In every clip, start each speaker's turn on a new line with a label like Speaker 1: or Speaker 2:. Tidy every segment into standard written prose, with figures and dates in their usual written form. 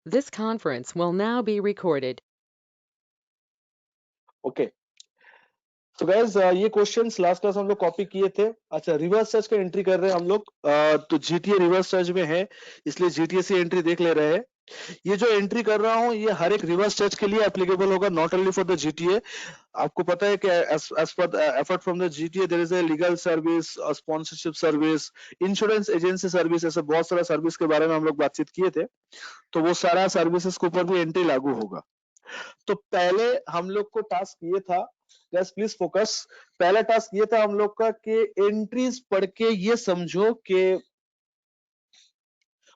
Speaker 1: This conference will now be recorded.
Speaker 2: Okay तो guys ये questions last class हम लोग कॉपी किए थे। अच्छा, रिवर्स सर्च का एंट्री कर रहे हैं हम लोग। तो जीटीए रिवर्स सर्च में है, इसलिए जीटीए से एंट्री देख ले रहे हैं। ये जो एंट्री कर रहा हूँ ये हर एक रिवर्स सर्च के लिए एप्लीकेबल होगा, not only for the GTA. आपको पता है कि as per effort from the GTA there is a legal service, sponsorship service, insurance agency service, ऐसे बहुत सारा सर्विस के बारे में हम लोग बातचीत किए थे। तो वो सारा सर्विसेज के ऊपर भी एंट्री लागू होगा। तो पहले हम लोग को टास्क ये था, गैस प्लीज फोकस। पहला टास्क ये था हम लोग का कि एंट्रीज पढ़ के ये समझो कि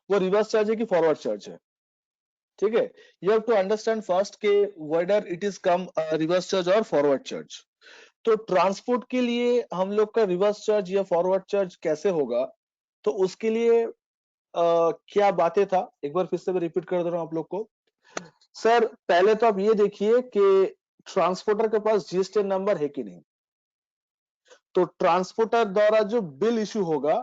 Speaker 2: वो रिवर्स चार्ज है कि फॉरवर्ड चार्ज है। ठीक है, you have to understand first के whether it is come reverse charge और फॉरवर्ड चार्ज। तो ट्रांसपोर्ट के लिए हम लोग का रिवर्स चार्ज या फॉरवर्ड चार्ज कैसे होगा, तो उसके लिए क्या बातें था, एक बार फिर से मैं रिपीट कर दे रहा हूं आप लोग को। सर पहले तो आप ये देखिए कि ट्रांसपोर्टर के पास जीएसटी नंबर है कि नहीं। तो ट्रांसपोर्टर द्वारा जो बिल इशू होगा,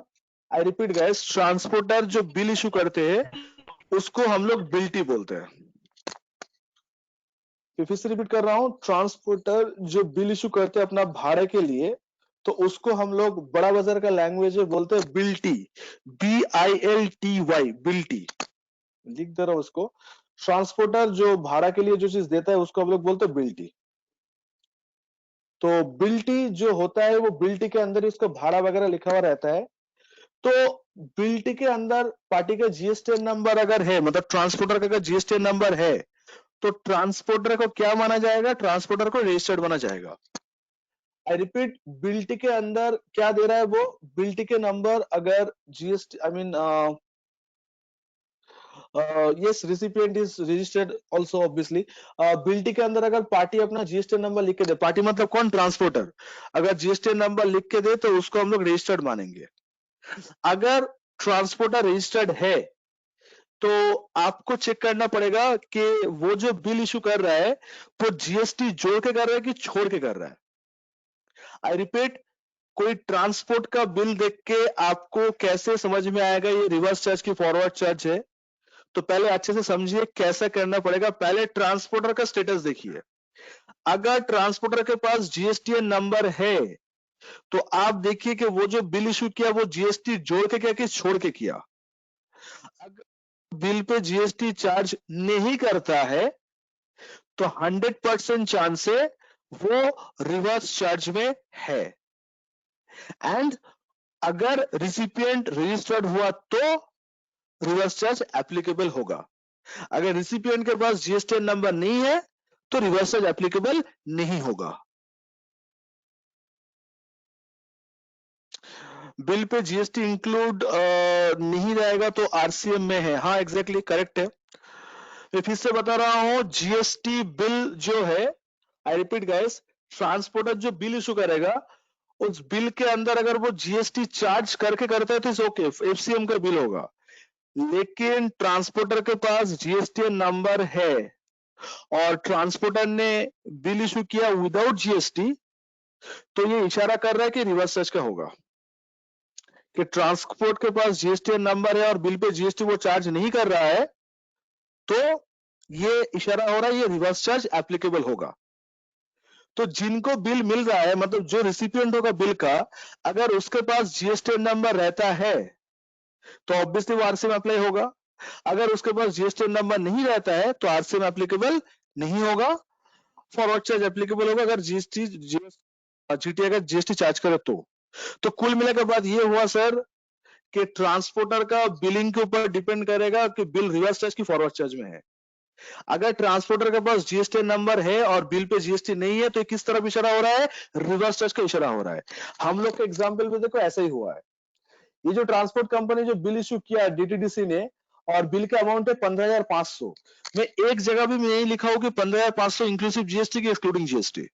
Speaker 2: आई रिपीट गाइस, ट्रांसपोर्टर जो बिल इशू करते हैं उसको हम लोग बिल्टी बोलते हैं। फिर से रिपीट कर रहा हूं, ट्रांसपोर्टर जो बिल इशू करते हैं अपना भाड़े के लिए, तो उसको हम लोग बड़ा बाजार का लैंग्वेज में बोलते हैं बिल्टी, BILTY, बिल्टी। लिख दे रहा हूं उसको। ट्रांसपोर्टर जो भाड़ा के लिए जो चीज देता है उसको हम लोग बोलते हैं बिल्टी। तो बिल्टी जो होता है वो बिल्टी के अंदर ही उसका भाड़ा वगैरह लिखा हुआ रहता है। तो बिल्टी के अंदर पार्टी का जीएसटी नंबर अगर है, मतलब ट्रांसपोर्टर का अगर जीएसटी नंबर है, तो ट्रांसपोर्टर को क्या माना जाएगा, ट्रांसपोर्टर को रजिस्टर्ड माना जाएगा। आई रिपीट, बिल्टी के अंदर क्या दे रहा है वो, बिल्टी के नंबर अगर GST I mean yes, recipient is registered also obviously। बिल्टी के अंदर अगर पार्टी अपना जीएसटी नंबर लिख के दे, पार्टी मतलब कौन, ट्रांसपोर्टर, अगर जीएसटी नंबर लिख के दे तो उसको हम लोग रजिस्टर्ड मानेंगे। अगर ट्रांसपोर्टर रजिस्टर्ड है तो आपको चेक करना पड़ेगा कि वो जो बिल इशू कर रहा है वो जीएसटी जोड़ के कर रहा है कि छोड़ के कर रहा है। आई रिपीट, कोई ट्रांसपोर्ट का बिल देख के आपको कैसे समझ में आएगा ये रिवर्स चार्ज की फॉरवर्ड चार्ज है, तो पहले अच्छे से समझिए कैसे करना पड़ेगा। पहले ट्रांसपोर्टर का स्टेटस देखिए। अगर ट्रांसपोर्टर के पास जीएसटी नंबर है तो आप देखिए कि वो जो बिल इशू किया वो जीएसटी जोड़ के किया कि छोड़ के किया। अगर बिल पे जीएसटी चार्ज नहीं करता है तो 100% चांस है वो रिवर्स चार्ज में है। एंड अगर रिसिपिएंट रजिस्टर्ड हुआ तो रिवर्स चार्ज एप्लीकेबल होगा। अगर रिसिपिएंट के पास जीएसटी नंबर नहीं है तो रिवर्स चार्ज एप्लीकेबल नहीं होगा। बिल पे जीएसटी इंक्लूड नहीं रहेगा तो आरसीएम में है। हाँ एग्जैक्टली करेक्ट है। मैं फिर से बता रहा हूं, जीएसटी बिल जो है, आई रिपीट गाइस, ट्रांसपोर्टर जो बिल इशू करेगा उस बिल के अंदर अगर वो जीएसटी चार्ज करके करता है तो इट्स ओके, एफसीएम का बिल होगा। लेकिन ट्रांसपोर्टर के पास जीएसटी नंबर है और ट्रांसपोर्टर ने बिल इशू किया विदाउट जीएसटी, तो ये इशारा कर रहा है कि रिवर्स चार्ज का होगा। कि ट्रांसपोर्ट के पास जीएसटी नंबर है और बिल पे जीएसटी वो चार्ज नहीं कर रहा है, तो ये इशारा हो रहा है ये रिवर्स चार्ज एप्लीकेबल होगा। तो जिनको बिल मिल रहा है, मतलब जो रिसिपिएंट होगा बिल का, अगर उसके पास जीएसटी नंबर रहता है तो ऑब्वियसली वो आरसीएम अप्लाई होगा। अगर उसके पास जीएसटी नंबर नहीं रहता है तो आरसीएम एप्लीकेबल नहीं होगा, फॉरवर्ड चार्ज एप्लीकेबल होगा अगर जीटी अगर जीएसटी चार्ज करे तो कुल मिलाने के बाद ये हुआ सर कि ट्रांसपोर्टर का बिलिंग के ऊपर डिपेंड करेगा कि बिल रिवर्स चार्ज की फॉरवर्ड चार्ज में है। अगर ट्रांसपोर्टर के पास जीएसटी नंबर है और बिल पे जीएसटी नहीं है तो किस तरफ इशारा हो रहा है, रिवर्स चार्ज का इशारा हो रहा है। हम लोग के एग्जाम्पल में देखो ऐसा ही हुआ है। ये जो ट्रांसपोर्ट कंपनी जो बिल इशू किया डीटीडीसी ने, और बिल का अमाउंट है 15,500, मैं एक जगह भी मैं यही लिखा हूं कि 15,500 इंक्लूसिव जीएसटी की एक्सक्लूडिंग जीएसटी,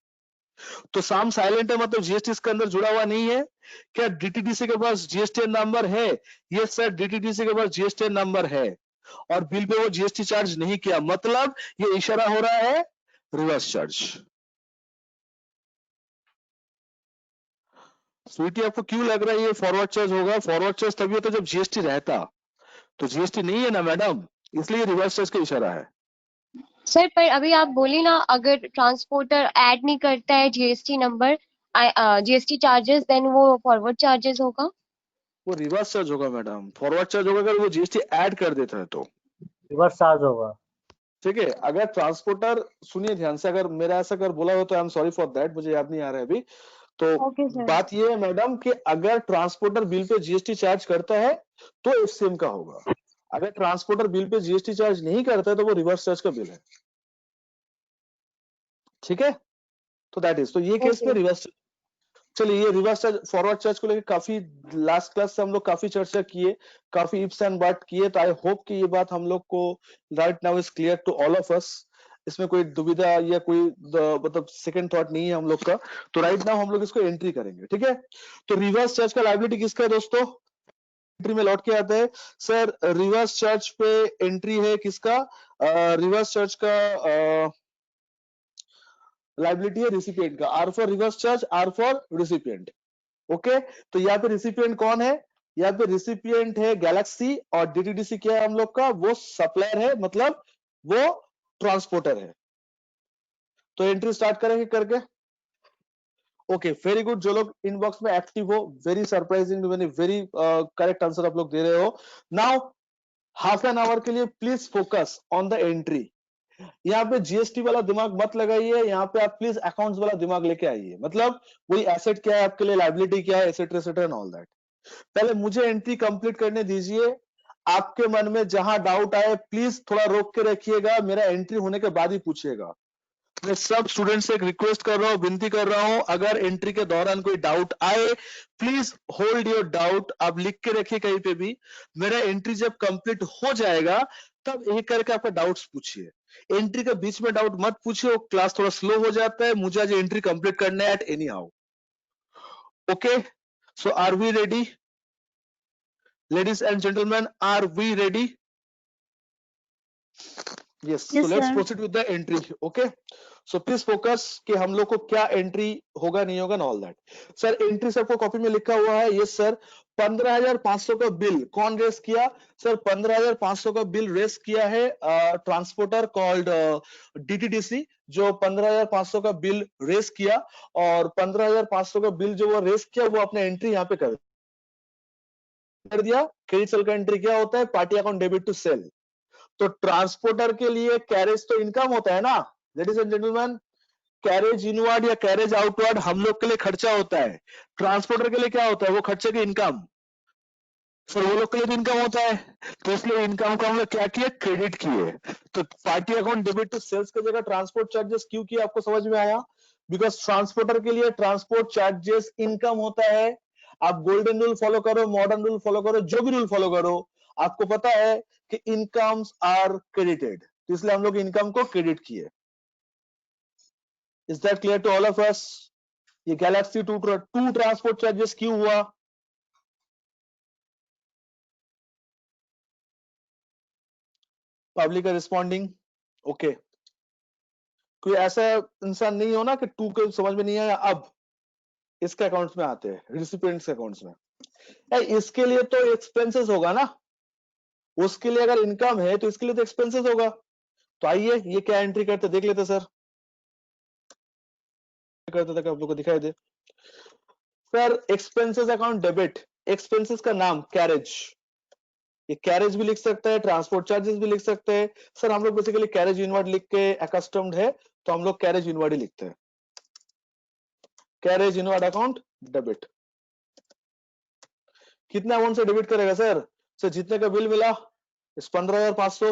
Speaker 2: तो साम साइलेंट है, मतलब जीएसटी इसके अंदर जुड़ा हुआ नहीं है। क्या डीटीडीसी के पास जीएसटी नंबर है? यस सर, डीटीडीसी के पास जीएसटी नंबर है और बिल पे वो जीएसटी चार्ज नहीं किया, मतलब ये इशारा हो रहा है रिवर्स चार्ज। स्वीटी आपको क्यों लग रहा है ये फॉरवर्ड चार्ज होगा? फॉरवर्ड चार्ज तभी होता जब जीएसटी रहता, तो जीएसटी नहीं है ना मैडम, इसलिए रिवर्स चार्ज का इशारा है।
Speaker 3: सर पर अभी आप बोले ना, अगर ट्रांसपोर्टर ऐड नहीं करता है GST number, GST charges, then वो फॉरवर्ड चार्जेस होगा।
Speaker 2: वो रिवर्स चार्ज होगा मैडम, फॉरवर्ड चार्ज होगा अगर वो जीएसटी ऐड कर देता है तो।
Speaker 4: रिवर्स चार्ज होगा।
Speaker 2: ठीक है, अगर ट्रांसपोर्टर, सुनिए ध्यान से, अगर मेरा ऐसा अगर बोला हो तो I am sorry for that, मुझे याद नहीं आ रहा है अभी। तो
Speaker 3: ओके सर।
Speaker 2: बात ये है मैडम कि अगर transporter bill pay GST charge करता है तो एफसीएम का होगा, अगर transporter bill pay GST charge नहीं करता है तो वो रिवर्स चार्ज का बिल है। ठीक है, तो दैट इज, तो ये केस में
Speaker 3: ओके।
Speaker 2: रिवर्स। चलिए, ये रिवर्स चार्ज फॉरवर्ड चार्ज को लेकर काफी लास्ट क्लास से हम लोग काफी चर्चा किए, काफी इफ्स एंड बट किए, तो आई होप कि ये बात हम लोग को right now is clear to all of us. इसमें कोई दुविधा या कोई मतलब सेकंड थॉट नहीं है हम लोग का। तो राइट नाउ हम लोग इसको एंट्री करेंगे। ठीक है, तो रिवर्स चार्ज का लायबिलिटी किसका है दोस्तों? एंट्री में लौट के आता है सर, रिवर्स चार्ज पे एंट्री है किसका? रिवर्स चार्ज का लायबिलिटी है रिसिपिएंट का। R for reverse charge, R for recipient. Okay, तो यहाँ पे रिसिपिएंट कौन है? यहाँ पे रिसिपिएंट है गैलेक्सी, और डीटीडीसी क्या है हम लोग का? वो सप्लायर है, मतलब वो ट्रांसपोर्टर है। तो एंट्री स्टार्ट करेंगे करके। ओके, वेरी गुड, जो लोग इनबॉक्स में एक्टिव हो, very surprising, very correct answer आप लोग दे रहे हो। नाउ हाफ एन आवर के लिए please focus on the entry. यहाँ पे जीएसटी वाला दिमाग मत लगाइए, यहाँ पे आप प्लीज अकाउंट्स वाला दिमाग लेके आइए। मतलब वही एसेट क्या है आपके लिए, लायबिलिटी क्या है, etcetera etcetera and all that. पहले मुझे एंट्री कंप्लीट करने दीजिए। आपके मन में जहां डाउट आए प्लीज थोड़ा रोक के रखिएगा, मेरा एंट्री होने के बाद ही पूछिएगा। मैं सब स्टूडेंट से एक रिक्वेस्ट कर रहा हूं, विनती कर रहा हूं, अगर एंट्री के दौरान कोई डाउट आए प्लीज होल्ड योर डाउट, आप लिख के रखिए कहीं पे भी। मेरा एंट्री जब कंप्लीट हो जाएगा तब एक करके आपका डाउट्स पूछिए। एंट्री के बीच में डाउट मत पूछिए, क्लास थोड़ा स्लो हो जाता है, मुझे आज एंट्री कंप्लीट करना है at any how. Okay, so are we ready? Ladies and gentlemen, are we ready? Yes, so let's proceed with the entry. Okay, so please focus कि हम लोग को क्या एंट्री होगा नहीं होगा, ऑल दैट। सर एंट्री सबको कॉपी में लिखा हुआ है? Yes sir. 15,500 का बिल कौन रेस किया? सर 15,500 का बिल रेस किया है ट्रांसपोर्टर कॉल्ड डीटीडीसी, जो 15,500 का बिल रेस किया, और 15,500 का बिल जो वो रेस किया वो अपने एंट्री यहाँ पे कर दिया। क्रेडिट सेल का एंट्री क्या होता है? Party account debit to sale. तो ट्रांसपोर्टर के लिए कैरेज तो इनकम होता है ना ladies and gentleman, carriage inward या कैरेज आउटवर्ड हम लोग के लिए खर्चा होता है, ट्रांसपोर्टर के लिए क्या होता है? वो खर्चे की इनकम। सर वो लोग के लिए भी इनकम होता है, तो इसलिए इनकम को हम लोग क्या किए? क्रेडिट किए। तो party account debit to sales की जगह ट्रांसपोर्ट चार्जेस क्यों किए? आपको समझ में आया? बिकॉज ट्रांसपोर्टर के लिए ट्रांसपोर्ट चार्जेस इनकम होता है। आप गोल्डन रूल फॉलो करो, मॉडर्न रूल फॉलो करो, जो भी रूल फॉलो करो, आपको पता है कि इनकम्स आर क्रेडिटेड, तो इसलिए हम लोग इनकम को क्रेडिट किए। Is that clear to all of us? ये गैलेक्सी टू ट्रांसपोर्ट चार्जेस क्यों हुआ? Public responding. ओके, कोई ऐसा इंसान नहीं हो ना कि टू के समझ में नहीं आया, अब इसके अकाउंट्स में आते हैं, रिसिपिएंट्स के अकाउंट्स में। इसके लिए तो एक्सपेंसेस होगा ना, उसके लिए अगर इनकम है तो इसके लिए तो एक्सपेंसेस होगा। तो आइए ये क्या एंट्री करते देख लेते सर, करते तक आप लोग को दिखाई दे। Sir expenses account debit, expenses का नाम कैरेज, ये कैरेज भी लिख सकते हैं, ट्रांसपोर्ट चार्जेस भी लिख सकते हैं। सर हम लोग बेसिकली कैरेज इनवर्ड लिख के अकस्टम्ड है, तो हम लोग कैरेज इनवर्ड ही लिखते हैं, कैरेज इनवर्ड अकाउंट डेबिट। कितना अमाउंट से डेबिट करेगा सर? सर जितने का बिल मिला इस 15,500।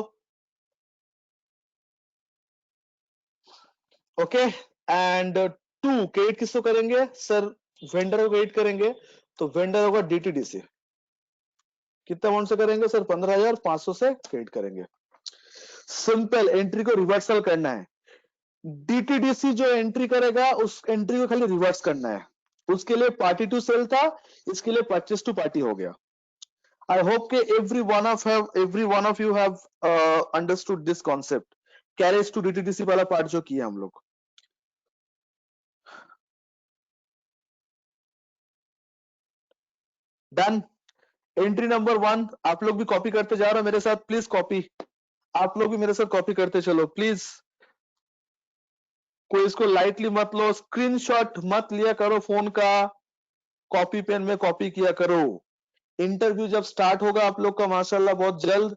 Speaker 2: ओके, एंड टू क्रेडिट किसको करेंगे? सर वेंडर को क्रेडिट करेंगे, तो वेंडर होगा डीटीडीसी। कितना अमाउंट से करेंगे? सर 15,500 से क्रेडिट करेंगे। सिंपल, एंट्री को रिवर्सल करना है। डीटीडीसी जो एंट्री करेगा उस एंट्री को खाली रिवर्स करना है, उसके लिए पार्टी टू सेल था, इसके लिए परचेस टू पार्टी हो गया। आई होप के every one of you have understood this concept, carriage to DTDC वाला पार्ट जो किया हम लोग। डन। एंट्री नंबर 1 आप लोग भी कॉपी करते जा रहे हो मेरे साथ, प्लीज कॉपी। आप लोग भी मेरे साथ कॉपी करते चलो प्लीज, कोई इसको लाइटली मत लो, स्क्रीनशॉट मत लिया करो फोन का, कॉपी पेन में कॉपी किया करो। इंटरव्यू जब स्टार्ट होगा आप लोग का माशाल्लाह बहुत जल्द,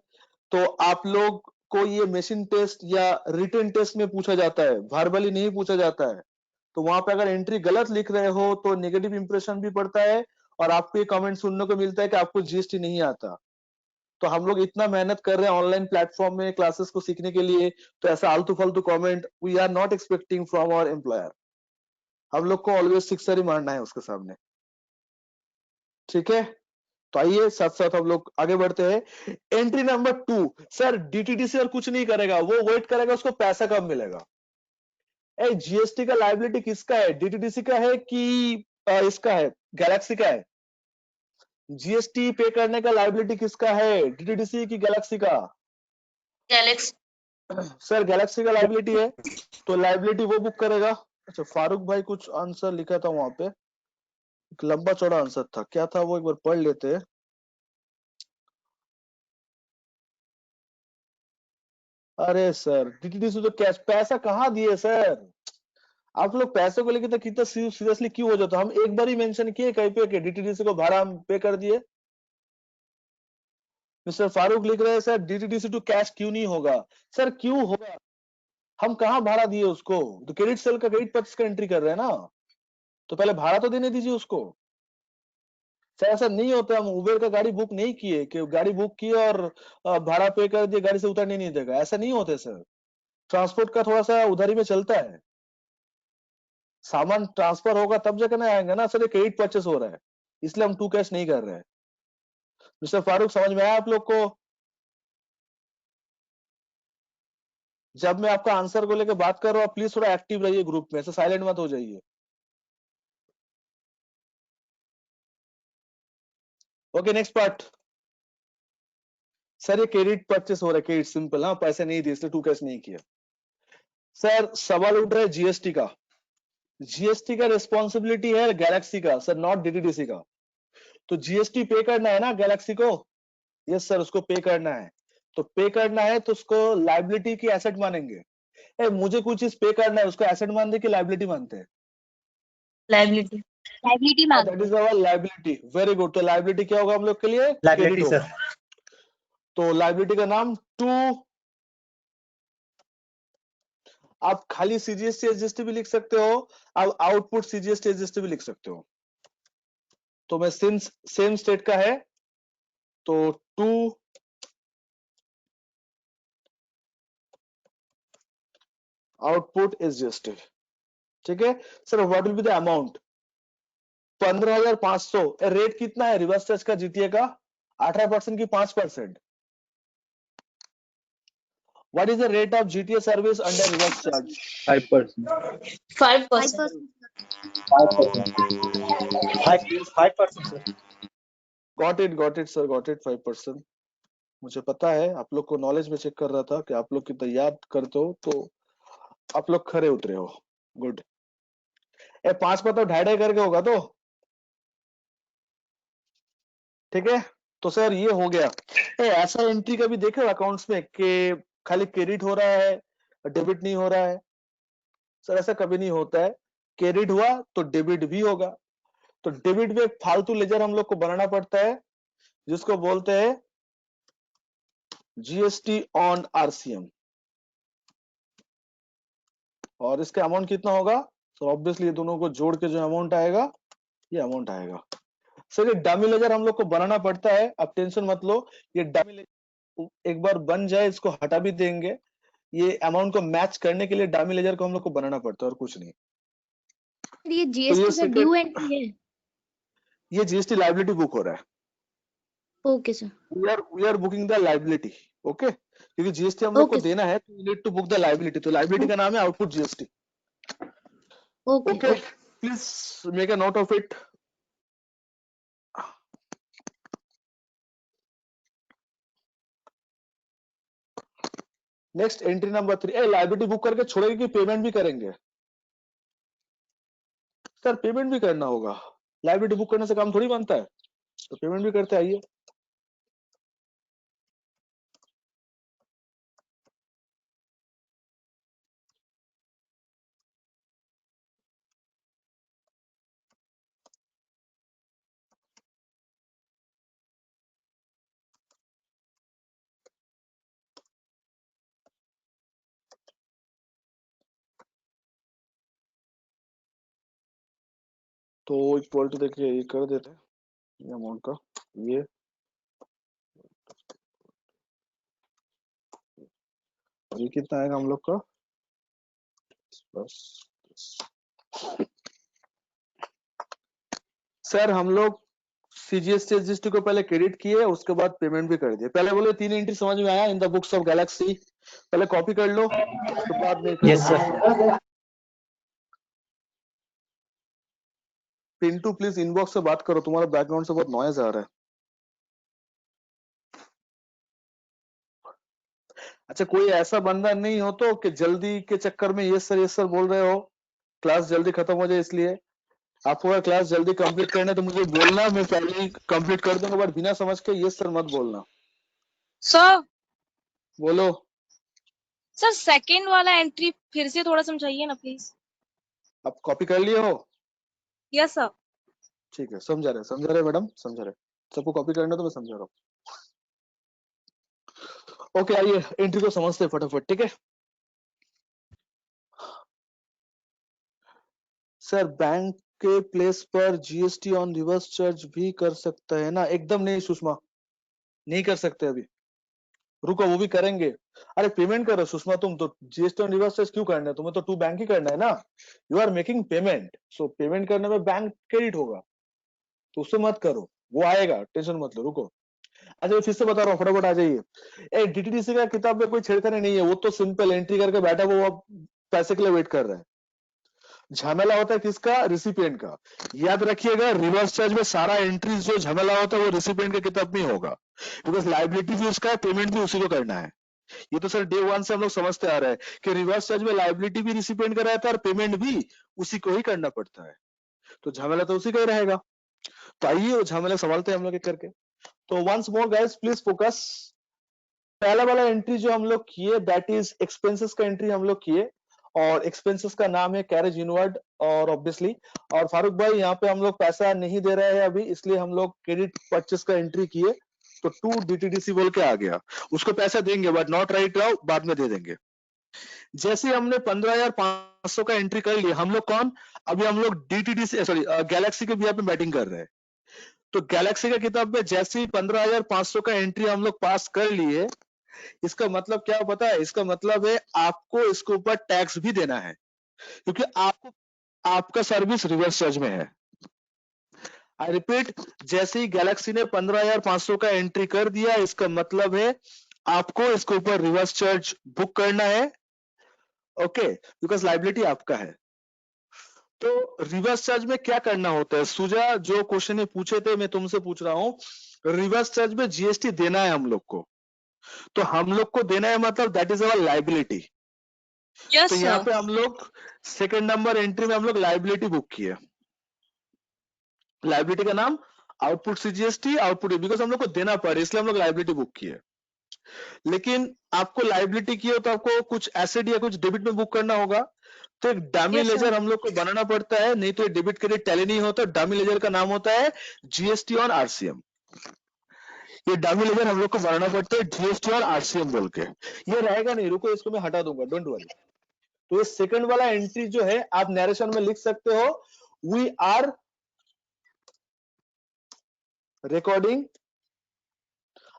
Speaker 2: तो आप लोग को ये मशीन टेस्ट या रिटन टेस्ट में पूछा जाता है, वर्बली नहीं पूछा जाता है। तो वहां पे अगर एंट्री गलत लिख रहे हो तो नेगेटिव इंप्रेशन भी पड़ता है, और आपको ये कमेंट सुनने को मिलता है कि आपको जीएसटी नहीं आता। तो हम लोग इतना मेहनत कर रहे हैं ऑनलाइन प्लेटफॉर्म में क्लासेस को सीखने के लिए, तो ऐसा आलतू फालतू comment we are not expecting from our employer. हम लोग को ऑलवेज सिक्सर ही मारना है उसके सामने, ठीक है। तो आइए साथ साथ हम लोग आगे बढ़ते हैं। एंट्री नंबर 2, सर डीटीडीसी और कुछ नहीं करेगा, वो वेट करेगा उसको पैसा कब मिलेगा। जीएसटी का लायबिलिटी किसका है, डीटीडीसी का है कि इसका है, गैलेक्सी का है। जीएसटी पे करने का लायबिलिटी किसका है, डीटीडीसी की गैलेक्सी का।
Speaker 5: गैलेक्सी।
Speaker 2: सर गैलेक्सी का लायबिलिटी है, तो लायबिलिटी वो बुक करेगा। अच्छा फारूक भाई कुछ आंसर लिखा था वहां पे, एक लंबा चौड़ा आंसर था, क्या था वो एक बार पढ़ लेते हैं। अरे सर डीटीडीसी तो कैश पैसा कहाँ दिए सर, आप लोग पैसे को लेकर तो कितना सीरियसली क्यों हो जाता। हम एक बार ही मेंशन किए कहीं पे कि डीटीडीसी को भाड़ा हम पे कर दिए। मिस्टर फारूक लिख रहे हैं सर डीटीडीसी टू कैश क्यों नहीं होगा। सर क्यों होगा, हम कहाँ भाड़ा दिए उसको, तो क्रेडिट सेल का क्रेडिट पर्चेस का एंट्री कर रहे हैं ना, तो पहले भाड़ा तो देने दीजिए उसको। सर ऐसा नहीं होता, हम उबेर का गाड़ी बुक नहीं किए कि गाड़ी बुक किए और भाड़ा पे कर दिए, गाड़ी से उतरने नहीं देगा, ऐसा नहीं होता सर। ट्रांसपोर्ट का थोड़ा सा उधारी में चलता है, सामान ट्रांसफर होगा तब जाकर ना आएंगे ना सर, ये क्रेडिट परचेस हो रहा है, इसलिए हम टू कैश नहीं कर रहे हैं। मिस्टर फारूक समझ में आया आप लोग को। जब मैं आपका आंसर को लेकर बात कर रहा हूँ प्लीज थोड़ा एक्टिव रहिए ग्रुप में, ऐसे साइलेंट मत हो जाइए। Okay next part. सर ये क्रेडिट परचेस हो रहा है, क्रेडिट सिंपल, हाँ पैसे नहीं दिए इसलिए टू कैश नहीं किया। सर सवाल उठ रहा है जीएसटी का, जीएसटी का रिस्पॉन्सिबिलिटी है गैलेक्सी का सर, नॉट डीटीडीसी का। तो जीएसटी पे करना है ना गैलेक्सी को, यस सर उसको पे करना है। तो पे करना है तो उसको लाइबिलिटी की एसेट मानेंगे। मुझे कुछ चीज पे करना है उसको एसेट मानते कि लाइबिलिटी मानते हैं।
Speaker 5: लाइबिलिटी।
Speaker 3: लाइबिलिटी
Speaker 2: दैट
Speaker 3: मानते
Speaker 2: is our liability, very good. तो लाइबिलिटी क्या होगा हम लोग के लिए, क्रेडिट
Speaker 4: लाइबिलिटी
Speaker 2: होगा।
Speaker 4: सर।
Speaker 2: तो लाइबिलिटी का नाम टू, आप खाली सीजीएसटी एसजीएसटी भी लिख सकते हो, आप आउटपुट सीजीएसटी एसजीएसटी भी लिख सकते हो। तो मैं सिंस सेम स्टेट का है तो टू आउटपुट एसजीएसटी, ठीक है। Sir what will be the amount, 15,500। Rate कितना है रिवर्स चार्ज का जीटीए का, 18% की 5%। What is the rate of GTA service under reverse charge,
Speaker 6: 5%.
Speaker 5: 5%।
Speaker 4: 5% sir.
Speaker 2: Got it sir, got it 5%। मुझे पता है आप लोग को नॉलेज में चेक कर रहा था कि आप लोग कितना याद करते हो, तो आप लोग खरे उतरे हो, गुड। 5 मतलब 2.5 करके होगा तो ठीक है। तो सर ये हो गया। ऐसा एंट्री कभी देखे हो अकाउंट्स में कि खाली क्रेडिट हो रहा है डेबिट नहीं हो रहा है। सर ऐसा कभी नहीं होता है, क्रेडिट हुआ तो डेबिट भी होगा। तो डेबिट में एक फालतू लेजर हम लोग को बनाना पड़ता है जिसको बोलते हैं जीएसटी ऑन आरसीएम, और इसका अमाउंट कितना होगा, तो ऑब्वियसली ये दोनों को जोड़ के जो अमाउंट आएगा ये अमाउंट आएगा। सर ये डमी लेजर हम लोग को बनाना पड़ता है, अब टेंशन मत लो, ये डमी लेजर एक बार बन जाए इसको हटा भी देंगे। ये अमाउंट को मैच करने के लिए डमी लेजर को हम लोग को बनाना पड़ता है और कुछ नहीं।
Speaker 5: ये
Speaker 2: तो
Speaker 5: जीएसटी का ड्यू एंट्री है।
Speaker 2: ये जीएसटी लाइबिलिटी बुक हो रहा है,
Speaker 5: okay sir.
Speaker 2: We are booking the liability, okay. क्योंकि जीएसटी हम लोग को
Speaker 5: ओके
Speaker 2: देना है तो we need to book the liability. तो लाइबिलिटी का नाम है output GST,
Speaker 5: okay
Speaker 2: okay. Please make a note of it. Next entry number 3, liability book करके छोड़ेंगे कि पेमेंट भी करेंगे। सर पेमेंट भी करना होगा, लाइबिलिटी बुक करने से काम थोड़ी बनता है, तो पेमेंट भी करते आइए। तो इक्वल टू देखिए ये कर देते हैं ये अमाउंट का, ये और ये कितना आएगा हम लोग का बस। सर हम लोग सीजीएसटी एसजीएसटी को पहले क्रेडिट किए, उसके बाद पेमेंट भी कर दिए। पहले बोले 3 एंट्री समझ में आया in the books of Galaxy, पहले कॉपी कर लो तो बाद में
Speaker 4: Yes, sir.
Speaker 2: Pintu please inbox से बात करो, तुम्हारा बैकग्राउंड से बहुत नॉइज आ रहा है। अच्छा कोई ऐसा बंदा नहीं हो तो कि जल्दी के चक्कर में ये सर बोल रहे हो, क्लास जल्दी खत्म हो जाए इसलिए। आपको अगर क्लास जल्दी कंप्लीट करना है तो मुझे बोलना, मैं पहले ही कंप्लीट कर दूंगा, बट बिना समझ के ये सर मत बोलना।
Speaker 6: सर
Speaker 2: बोलो।
Speaker 6: सर सेकंड वाला एंट्री फिर से थोड़ा समझाइए ना प्लीज।
Speaker 2: आप कॉपी कर लिए हो?
Speaker 6: Yes sir.
Speaker 2: ठीक है, समझा रहे मैडम, समझा रहे। सबको कॉपी करना तो मैं समझा रहा हूँ। ओके आइए एंट्री को समझते हैं फटाफट, ठीक है। सर बैंक के प्लेस पर जीएसटी ऑन रिवर्स चार्ज भी कर सकता है ना? एकदम नहीं सुषमा, नहीं कर सकते अभी, रुको वो भी करेंगे। अरे पेमेंट करो सुषमा, तुम तो जीएसटी ऑन रिवर्स चार्ज क्यों करना है? तुम्हें तो टू बैंक ही करना है ना। You are making payment, so payment करने में बैंक क्रेडिट होगा, तो उससे मत करो, वो आएगा, टेंशन मत लो, रुको। अच्छा फिर से बता रहा हूँ, फटाफट आ जाइए। डीटीडीसी का किताब में कोई छेड़खानी नहीं है, वो तो सिंपल एंट्री करके बैठा, वो अब पैसे के लिए वेट कर रहा है। झमेला होता है किसका? रिसिपिएंट का। याद रखिएगा रिवर्स चार्ज में सारा एंट्रीज जो झमेला होता है वो रिसिपिएंट के किताब में ही होगा, बिकॉज लाइबिलिटी भी उसका है, पेमेंट भी उसी को करना है। ये तो सर डे वन से हम लोग समझते आ रहे हैं कि रिवर्स चार्ज में लाइबिलिटी भी रिसिपिएंट का रहता है और पेमेंट भी उसी को ही करना पड़ता है, तो झमेला तो उसी का ही रहेगा। तो आइए वो झमेला संभालते हैं हम लोग एक करके। तो once more guys please focus. पहला वाला एंट्री जो हम लोग किए दैट इज एक्सपेंसेस का एंट्री हम लोग किए, और एक्सपेंसेस का नाम है कैरेज इनवर्ड, और ऑब्वियसली और फारूक भाई यहाँ पे हम लोग पैसा नहीं दे रहे हैं अभी, इसलिए हम लोग क्रेडिट परचेस का एंट्री किए, तो 2 डीटीडीसी बोल के आ गया। उसको पैसा देंगे बट नॉट राइट नाउ, बाद में दे देंगे। जैसे हमने 15,500 का एंट्री कर लिया, हम लोग कौन, अभी हम लोग डीटीडीसी सॉरी गैलेक्सी के बिहार पे बैटिंग कर रहे हैं। तो गैलेक्सी का किताब में जैसे ही 15,500 का एंट्री हम लोग पास कर लिए, इसका मतलब क्या पता है? इसका मतलब है आपको इसके ऊपर टैक्स भी देना है, क्योंकि आपको आपका सर्विस रिवर्स चार्ज में है। आई रिपीट, जैसे ही गैलेक्सी ने 15,500 का एंट्री कर दिया, इसका मतलब है आपको इसके ऊपर रिवर्स चार्ज बुक करना है, ओके, बिकॉज लाइबिलिटी आपका है। तो रिवर्स चार्ज में क्या करना होता है? सुजा जो क्वेश्चन ये पूछे थे मैं तुमसे पूछ रहा हूं। रिवर्स चार्ज में जीएसटी देना है हम लोग को, तो हम लोग को देना है मतलब that is our liability.
Speaker 6: Yes
Speaker 2: तो यहाँ
Speaker 6: सर।
Speaker 2: पे हम लोग सेकंड नंबर एंट्री में हम लोग लाइबिलिटी बुक किए। लाइबिलिटी का नाम आउटपुट सीजीएसटी आउटपुट, बिकॉज हम लोग को देना पड़े इसलिए हम लोग लाइबिलिटी बुक किए। लेकिन आपको लाइबिलिटी की हो तो आपको कुछ एसेट या कुछ डेबिट में बुक करना होगा, तो एक डमी
Speaker 6: Yes, sir.
Speaker 2: लेजर हम लोग को बनाना पड़ता है, नहीं तो डेबिट क्रेडिट टैली नहीं होता। डमी लेजर का नाम होता है जीएसटी ऑन आरसीएम। ये डमी लेजर हम लोग को बनाना पड़ता है जीएसटी और आरसीएम बोल के। ये रहेगा नहीं, रुको इसको मैं हटा दूंगा, डोंट वरी। तो ये सेकंड वाला एंट्री जो है आप नरेशन में लिख सकते हो, वी आर रिकॉर्डिंग,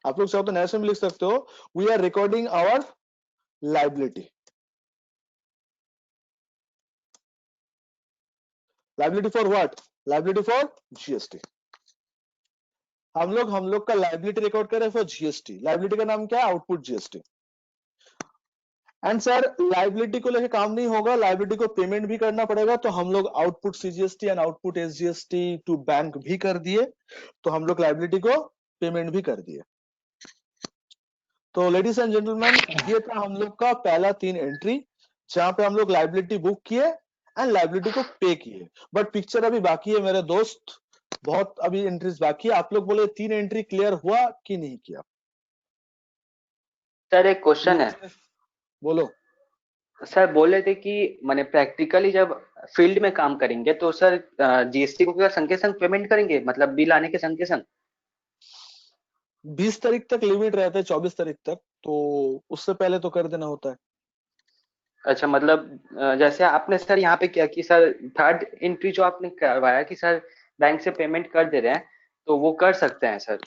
Speaker 2: आप लोग चाहो तो नरेशन में लिख सकते हो, we are recording our liability. Liability for what? Liability for GST. हम लोग का लाइबिलिटी रिकॉर्ड कर रहे हैं फॉर जीएसटी। लाइबिलिटी का नाम क्या है? Output GST. And sir liability को लेकर काम नहीं होगा, लाइबिलिटी को पेमेंट भी करना पड़ेगा, तो हम लोग output CGST and output SGST to bank भी कर दिए, तो हम लोग लाइबिलिटी को पेमेंट भी कर दिए। तो लेडीज एंड जेंटलमैन, ये था हम लोग का पहला 3 एंट्री, जहां पे हम लोग लाइबिलिटी बुक किए एंड लाइबिलिटी को पे किए। बट पिक्चर अभी बाकी है मेरे दोस्त, बहुत अभी एंट्रीज बाकी है। आप लोग बोले 3 एंट्री क्लियर हुआ कि नहीं किया?
Speaker 7: सर एक क्वेश्चन है।
Speaker 2: बोलो।
Speaker 7: सर बोले थे कि माने प्रैक्टिकली जब फील्ड में काम करेंगे तो सर जीएसटी को क्या संग के संग पेमेंट करेंगे, मतलब बिल आने के संग के संग?
Speaker 2: 20 तारीख तक लिमिट रहता है, 24 तारीख तक, तो उससे पहले तो कर देना होता है।
Speaker 7: अच्छा, मतलब जैसे आपने सर यहाँ पे क्या कि सर थर्ड एंट्री जो आपने करवाया कि सर बैंक से पेमेंट कर दे रहे हैं, तो वो कर सकते हैं सर?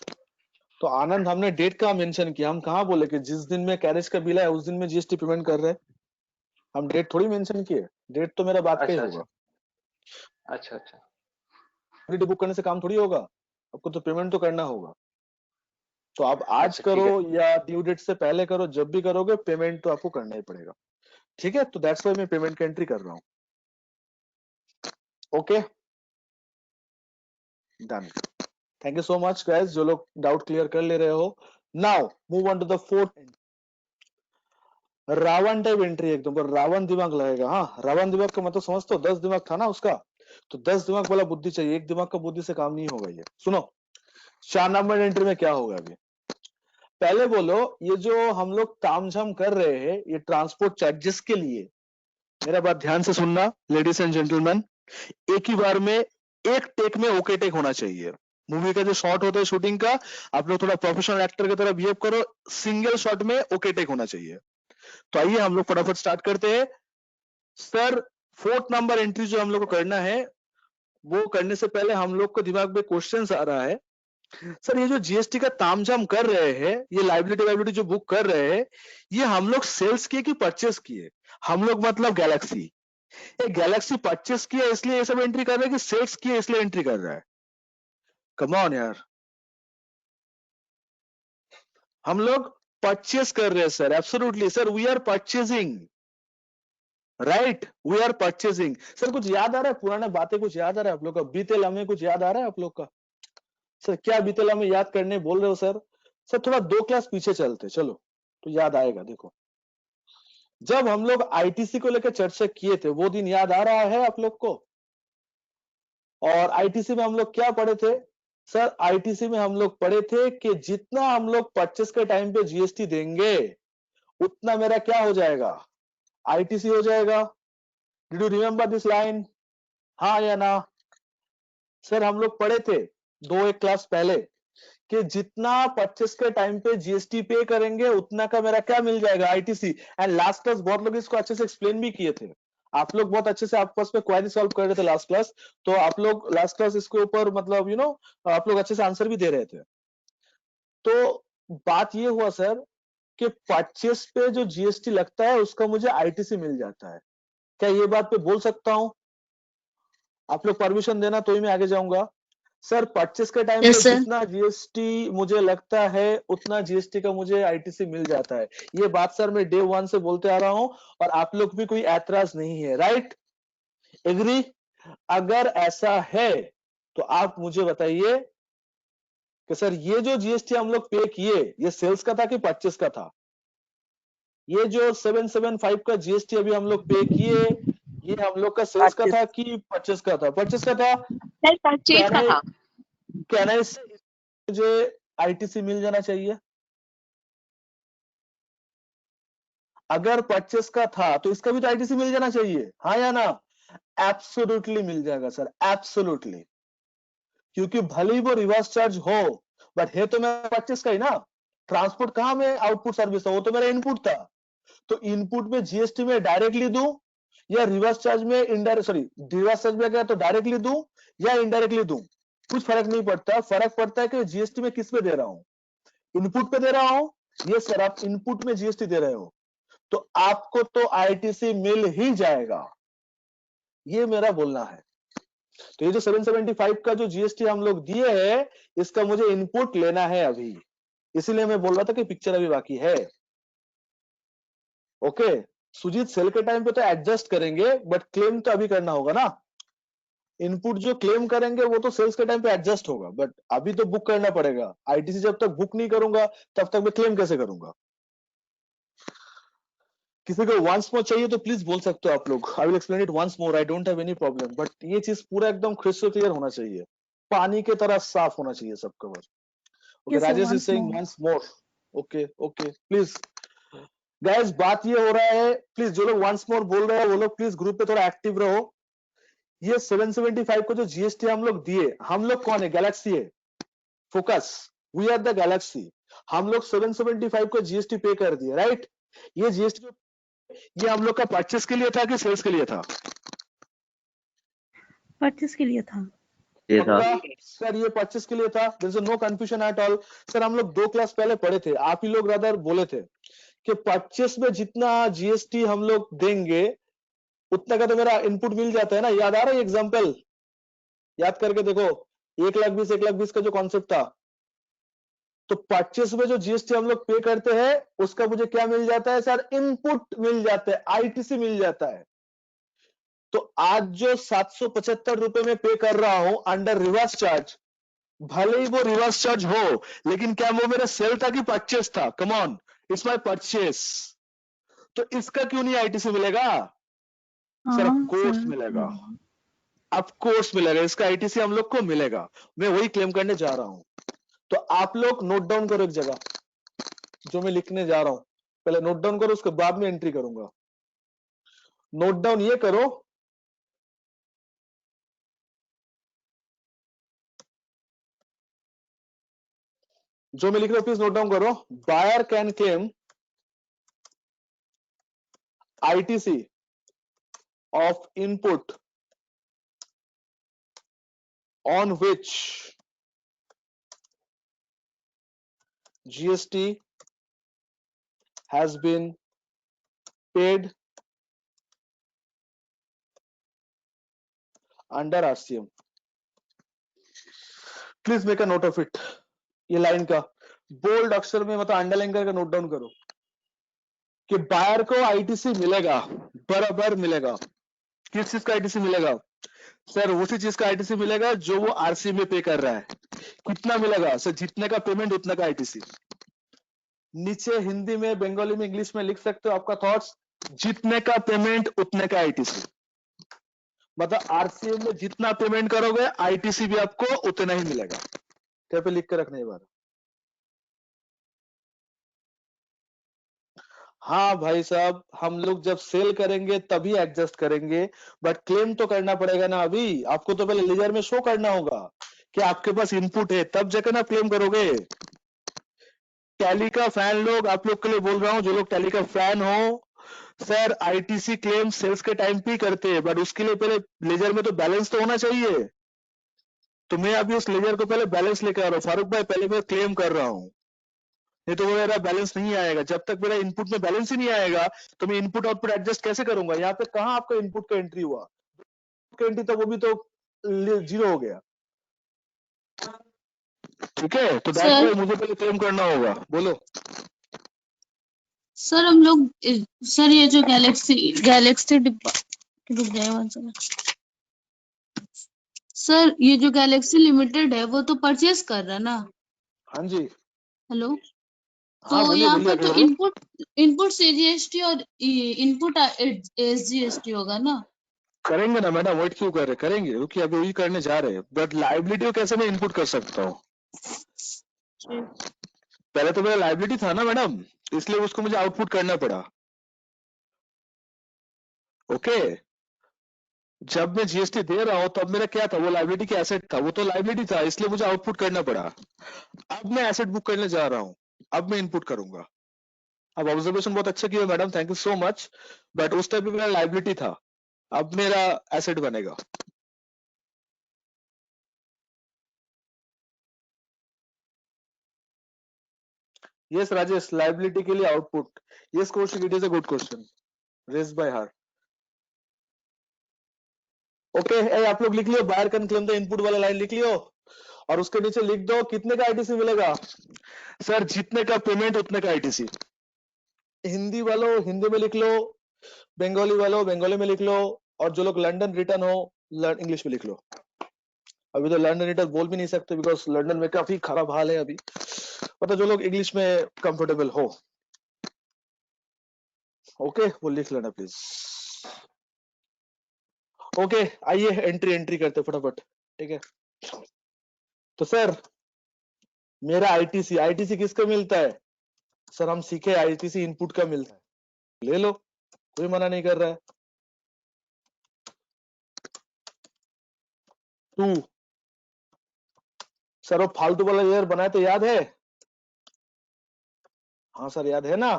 Speaker 2: तो आनंद, हमने डेट कहाँ मेंशन किया? हम कहाँ बोले कि जिस दिन में कैरेज का बिल है उस दिन में जीएसटी पेमेंट कर रहे हैं? हम डेट थोड़ी मेंशन किए। डेट तो मेरा बात का ही
Speaker 7: अच्छा
Speaker 2: होगा।
Speaker 7: अच्छा अच्छा अच्छा।
Speaker 2: क्रेडिट बुक करने से काम थोड़ी होगा, आपको तो पेमेंट तो करना होगा। तो आप आज
Speaker 7: अच्छा ठीक
Speaker 2: करो
Speaker 7: है।
Speaker 2: या ड्यू डेट से पहले करो, जब भी करोगे पेमेंट तो आपको करना ही पड़ेगा। ठीक है, तो दैट्स वाई मैं पेमेंट की एंट्री कर रहा हूँ। Okay, done. Thank you so much guys, जो लोग डाउट क्लियर कर ले रहे हो। Now move on to the fourth. Ravan type entry, एकदम पर रावण दिमाग लगेगा। हाँ, रावण दिमाग का मतलब समझते हो? 10 दिमाग था ना उसका, तो 10 दिमाग वाला बुद्धि चाहिए। एक दिमाग का बुद्धि से काम नहीं होगा। ये सुनो, 4 नंबर एंट्री में क्या होगा अभी। पहले बोलो, ये जो हम लोग तामझाम कर रहे हैं ये ट्रांसपोर्ट चार्जेस के लिए, मेरा बात ध्यान से सुनना लेडीज एंड जेंटलमैन, एक ही बार में एक टेक में ओके टेक होना चाहिए। मूवी का जो शॉट होता है शूटिंग का, आप लोग थोड़ा प्रोफेशनल एक्टर की तरह बिहेव करो। सिंगल शॉट में ओके टेक होना चाहिए। तो आइए हम लोग फटाफट स्टार्ट करते हैं। सर, 4th नंबर एंट्री जो हम लोग को करना है, वो करने से पहले हम लोग को दिमाग में क्वेश्चन आ रहा है। सर, ये जो जीएसटी का तामझाम कर रहे हैं, ये लाइबिलिटी वाइबिलिटी जो बुक कर रहे हैं, ये हम लोग सेल्स किए कि परचेस किए? हम लोग मतलब गैलेक्सी, ये गैलेक्सी परचेस किया इसलिए ये सब एंट्री कर रहा है कि सेल्स किए इसलिए एंट्री कर रहा है? कम ऑन यार, हम लोग परचेस कर रहे हैं sir. Absolutely sir, we are purchasing, right, we are purchasing. Sir, कुछ याद आ रहा है? पुराना बातें कुछ याद आ रहा है आप लोग का? बीते लम्हे कुछ याद आ रहा है आप लोग का? सर, क्या बीते लम्हे याद करने बोल रहे हो सर? सर, थोड़ा 2 क्लास पीछे चलते चलो, तो याद आएगा। देखो, जब हम लोग आईटीसी को लेकर चर्चा किए थे, वो दिन याद आ रहा है आप लोग को? और आईटीसी में हम लोग क्या पढ़े थे? सर, आईटीसी में हम लोग पढ़े थे कि जितना हम लोग परचेस के टाइम पे जीएसटी देंगे उतना मेरा क्या हो जाएगा? आईटीसी हो जाएगा। Did you remember this line? हाँ या ना? सर, हम लोग पढ़े थे 2-1 क्लास पहले कि जितना परचेस के टाइम पे जीएसटी पे करेंगे उतना का मेरा क्या मिल जाएगा? आईटीसी। एंड लास्ट क्लास बहुत लोग इसको अच्छे से एक्सप्लेन भी किए थे। आप लोग बहुत अच्छे से आपस में क्वेरी सॉल्व कर रहे थे लास्ट क्लास, तो आप लोग लास्ट क्लास इसके ऊपर मतलब आप लोग अच्छे से आंसर भी दे रहे थे। तो बात ये हुआ सर कि परचेस पे जो जीएसटी लगता है उसका मुझे आईटीसी मिल जाता है। क्या ये बात पे बोल सकता हूं? आप लोग परमिशन देना तो ही मैं आगे जाऊंगा। सर, परचेस के टाइम पे
Speaker 5: यस सर।
Speaker 2: जितना जीएसटी मुझे लगता है उतना जीएसटी का मुझे आईटीसी मिल जाता है। ये बात सर मैं डे 1 से बोलते आ रहा हूं और आप लोग भी कोई ऐतराज नहीं है, राइट? एग्री? अगर ऐसा है तो आप मुझे बताइए कि सर ये जो जीएसटी हम लोग पे किए ये सेल्स का था कि परचेस का था? ये जो 775 का जीएसटी अभी हम लोग पे किए, ये हम लोग का सेल्स का था कि परचेस का था? परचेस का था।
Speaker 3: सर परचेज का था।
Speaker 2: कैन आई से मुझे आईटीसी मिल जाना चाहिए? अगर परचेस का था तो इसका भी तो आईटीसी मिल जाना चाहिए, हाँ या ना? एब्सोल्युटली मिल जाएगा सर, एब्सोल्युटली। क्योंकि भले ही वो रिवर्स चार्ज हो, बट है तो मेरा परचेस का ही ना। ट्रांसपोर्ट कहां में आउटपुट सर्विस था? वो तो मेरा इनपुट था। तो इनपुट में जीएसटी में डायरेक्टली दूं या रिवर्स चार्ज में इनडायरेक्ट, सॉरी, रिवर्स चार्ज में गया तो डायरेक्टली दूं या इनडायरेक्टली दूं, कुछ फर्क नहीं पड़ता। फर्क पड़ता है कि जीएसटी में किस पे दे रहा हूं। इनपुट पे दे रहा हूं, ये सर आप इनपुट में जीएसटी दे रहे हो तो आपको तो आईटीसी मिल ही जाएगा, ये मेरा बोलना है। तो ये जो 775 का जो जीएसटी हम लोग दिए हैं, इसका मुझे इनपुट लेना है अभी, इसीलिए मैं बोल रहा था कि पिक्चर अभी बाकी है। ओके, सुजीत, सेल के टाइम पे तो एडजस्ट करेंगे बट क्लेम तो अभी करना होगा ना। इनपुट जो क्लेम करेंगे वो तो सेल्स के टाइम पे एडजस्ट होगा, बट अभी तो बुक करना पड़ेगा। आईटीसी जब तक बुक नहीं करूंगा तब तक मैं क्लेम कैसे करूंगा? किसी को वंस मोर चाहिए तो प्लीज बोल सकते हो आप लोग। I will explain it once more, I don't have any problem, but ये चीज पूरा एकदम क्रिस्टल क्लियर होना चाहिए, पानी की तरह साफ होना चाहिए सब cover. Okay,
Speaker 5: yes sir,
Speaker 2: Rajesh is
Speaker 5: once
Speaker 2: saying
Speaker 5: more.
Speaker 2: Once more. Okay okay, please guys, बात ये हो रहा है, प्लीज जो लोग वंस मोर बोल रहे हैं वो लोग प्लीज ग्रुप पे थोड़ा एक्टिव रहो। ये 775 को जो जीएसटी हम लोग दिए, हम लोग कौन है? गैलेक्सी है, focus, we are the Galaxy. हम लोग 775 को जीएसटी पे कर दिए, राइट? ये जीएसटी ये हम लोग का परचेस के लिए था कि सेल्स के लिए था?
Speaker 8: परचेस के लिए था।
Speaker 9: ये था।
Speaker 2: पक्का सर, ये परचेस के लिए था। There is no confusion at all. Sir हम लोग 2 क्लास पहले पढ़े थे, आप ही लोग रादर बोले थे कि परचेस में जितना जीएसटी हम लोग देंगे उतना का तो मेरा इनपुट मिल जाता है ना। याद आ रहा है एग्जांपल? याद करके देखो, 1,20,000 का जो कॉन्सेप्ट था, तो परचेस में जो जीएसटी हम लोग पे करते हैं उसका मुझे क्या मिल जाता है सर? इनपुट मिल जाता है, आईटीसी मिल जाता है। तो आज जो 775 रुपए में पे कर रहा हूं अंडर रिवर्स चार्ज, भले ही वो रिवर्स चार्ज हो, लेकिन क्या वो मेरा सेल था कि परचेस था? Come on, it's my purchase. तो इसका क्यों नहीं आईटीसी मिलेगा? सर ऑफ कोर्स मिलेगा, ऑफ कोर्स मिलेगा, इसका आईटीसी हम लोग को मिलेगा। मैं वही क्लेम करने जा रहा हूं। तो आप लोग नोट डाउन करो एक जगह, जो मैं लिखने जा रहा हूं पहले नोट डाउन करो, उसके बाद में एंट्री करूंगा। नोट डाउन ये करो, जो मैं लिख रहा हूं प्लीज नोट डाउन करो। Buyer can claim ITC of input on which GST has been paid under RCM. Please make a note of it. ये लाइन का बोल्ड अक्षर में मतलब अंडरलाइन करके नोट डाउन करो कि बायर को आईटीसी मिलेगा, बराबर मिलेगा। किस चीज का आईटीसी मिलेगा सर? उसी चीज का आईटीसी मिलेगा जो वो आरसी में पे कर रहा है। कितना मिलेगा सर? जितने का पेमेंट उतना का आईटीसी। नीचे हिंदी में, बंगाली में, इंग्लिश में लिख सकते हो आपका थॉट्स। जितने का पेमेंट उतने का आईटीसी, मतलब आरसीएम में जितना पेमेंट करोगे आईटीसी भी आपको उतना ही मिलेगा। क्या पे लिख के रखने बार? हाँ भाई साहब, हम लोग जब सेल करेंगे तभी एडजस्ट करेंगे, बट क्लेम तो करना पड़ेगा ना। अभी आपको तो पहले लेजर में शो करना होगा कि आपके पास इनपुट है, तब जाकर ना क्लेम करोगे। टैली का फैन लोग, आप लोग के लिए बोल रहा हूं, जो लोग टैली का फैन हो, सर आईटीसी क्लेम सेल्स के टाइम पे ही करते हैं, बट उसके लिए पहले लेजर में तो बैलेंस तो होना चाहिए। तो मैं अभी उस लेजर को पहले बैलेंस लेकर आ रहा हूँ। फारूक भाई पहले मैं क्लेम कर रहा हूँ, नहीं तो वो मेरा बैलेंस नहीं आएगा। जब तक मेरा इनपुट में बैलेंस ही नहीं आएगा तो मैं इनपुट आउटपुट एडजस्ट कैसे करूंगा? यहाँ पे कहाँ आपका इनपुट का एंट्री हुआ? एंट्री तो वो भी तो जीरो हो गया। ठीक है, तो दैट्स व्हाई मुझे पहले क्लेम करना होगा। बोलो
Speaker 5: सर हम लोग सर ये जो गैलेक्सी डिब्बा रुक जाए one second। सर ये जो गैलेक्सी लिमिटेड है वो तो परचेस कर रहा है ना?
Speaker 2: हाँ जी,
Speaker 5: हेलो,
Speaker 2: हाँ
Speaker 5: तो
Speaker 2: बोलिए
Speaker 5: यहाँ
Speaker 2: बोलिए
Speaker 5: पर
Speaker 2: आगे
Speaker 5: तो
Speaker 2: बोलो।
Speaker 5: इनपुट सीजीएसटी और इनपुट एसजीएसटी होगा ना?
Speaker 2: करेंगे ना मैडम, वेट क्यों कर रहे? करेंगे, क्योंकि अभी वही करने जा रहे हैं। बट लाइबिलिटी को कैसे मैं इनपुट कर सकता हूँ? पहले तो मेरा लाइबिलिटी था ना मैडम, इसलिए उसको मुझे आउटपुट करना पड़ा। ओके, जब मैं जीएसटी दे रहा हूं तब मेरा क्या था? वो लाइबिलिटी की एसेट था, वो तो लाइबिलिटी था, इसलिए मुझे आउटपुट करना पड़ा। अब मैं एसेट बुक करने जा रहा हूं, अब मैं इनपुट करूंगा। अब ऑब्जर्वेशन बहुत अच्छा किया madam, thank you so much. But उस टाइम पे मेरा लाइबिलिटी था, अब मेरा एसेट बनेगा। यस राजेश, लाइबिलिटी के लिए output. Yes Kaushik, it is a good question raised by her. Okay, आप लोग लिख लियो, buyer can claim the input वाला लाइन लिख लियो, और उसके नीचे लिख दो कितने का आईटीसी मिलेगा। सर जितने का पेमेंट उतने का आईटीसी। हिंदी वालों हिंदी में लिख लो, बंगाली वालों बंगाली में लिख लो, और जो लोग लंदन रिटर्न हो इंग्लिश में लिख लो। अभी तो लंदन रिटर्न बोल भी नहीं सकते बिकॉज लंदन में काफी खराब हाल है अभी, मतलब जो लोग इंग्लिश में कंफर्टेबल हो। ओके, वो लिख लेना प्लीज। ओके, आइए एंट्री एंट्री करते फटाफट। ठीक है, तो सर मेरा आईटीसी, आईटीसी किसका मिलता है? सर हम सीखे आईटीसी इनपुट का मिलता है, ले लो, कोई मना नहीं कर रहा है। 2 सर वो फालतू वाला ईयर बनाए तो याद है? हाँ सर याद है ना?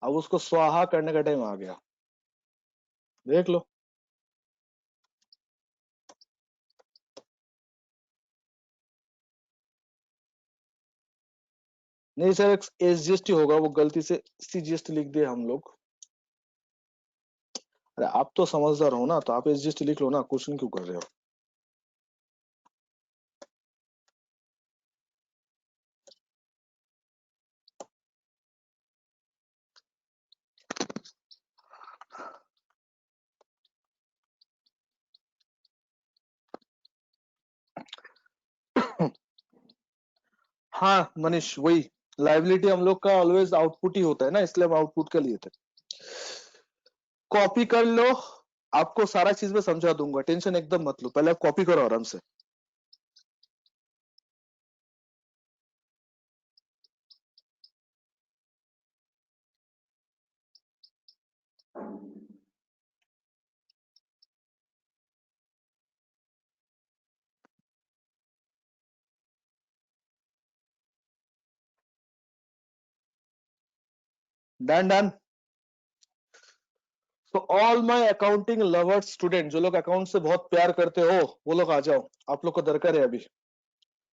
Speaker 2: अब उसको स्वाहा करने का टाइम आ गया, देख लो। नहीं सर, एसजीएसटी होगा, वो गलती से सीजीएसटी लिख दिए हम लोग। अरे आप तो समझदार हो ना, तो आप एसजीएसटी लिख लो ना, क्वेश्चन क्यों कर रहे हो? हाँ मनीष, वही लाइबिलिटी हम लोग का ऑलवेज आउटपुट ही होता है ना, इसलिए हम आउटपुट का लिए थे। कॉपी कर लो, आपको सारा चीज में समझा दूंगा, टेंशन एकदम मत लो, पहले आप कॉपी करो आराम से। Done done. तो all my accounting lovers student, जो लोग अकाउंट से बहुत प्यार करते हो वो लोग आ जाओ, आप लोग को दरकार है। अभी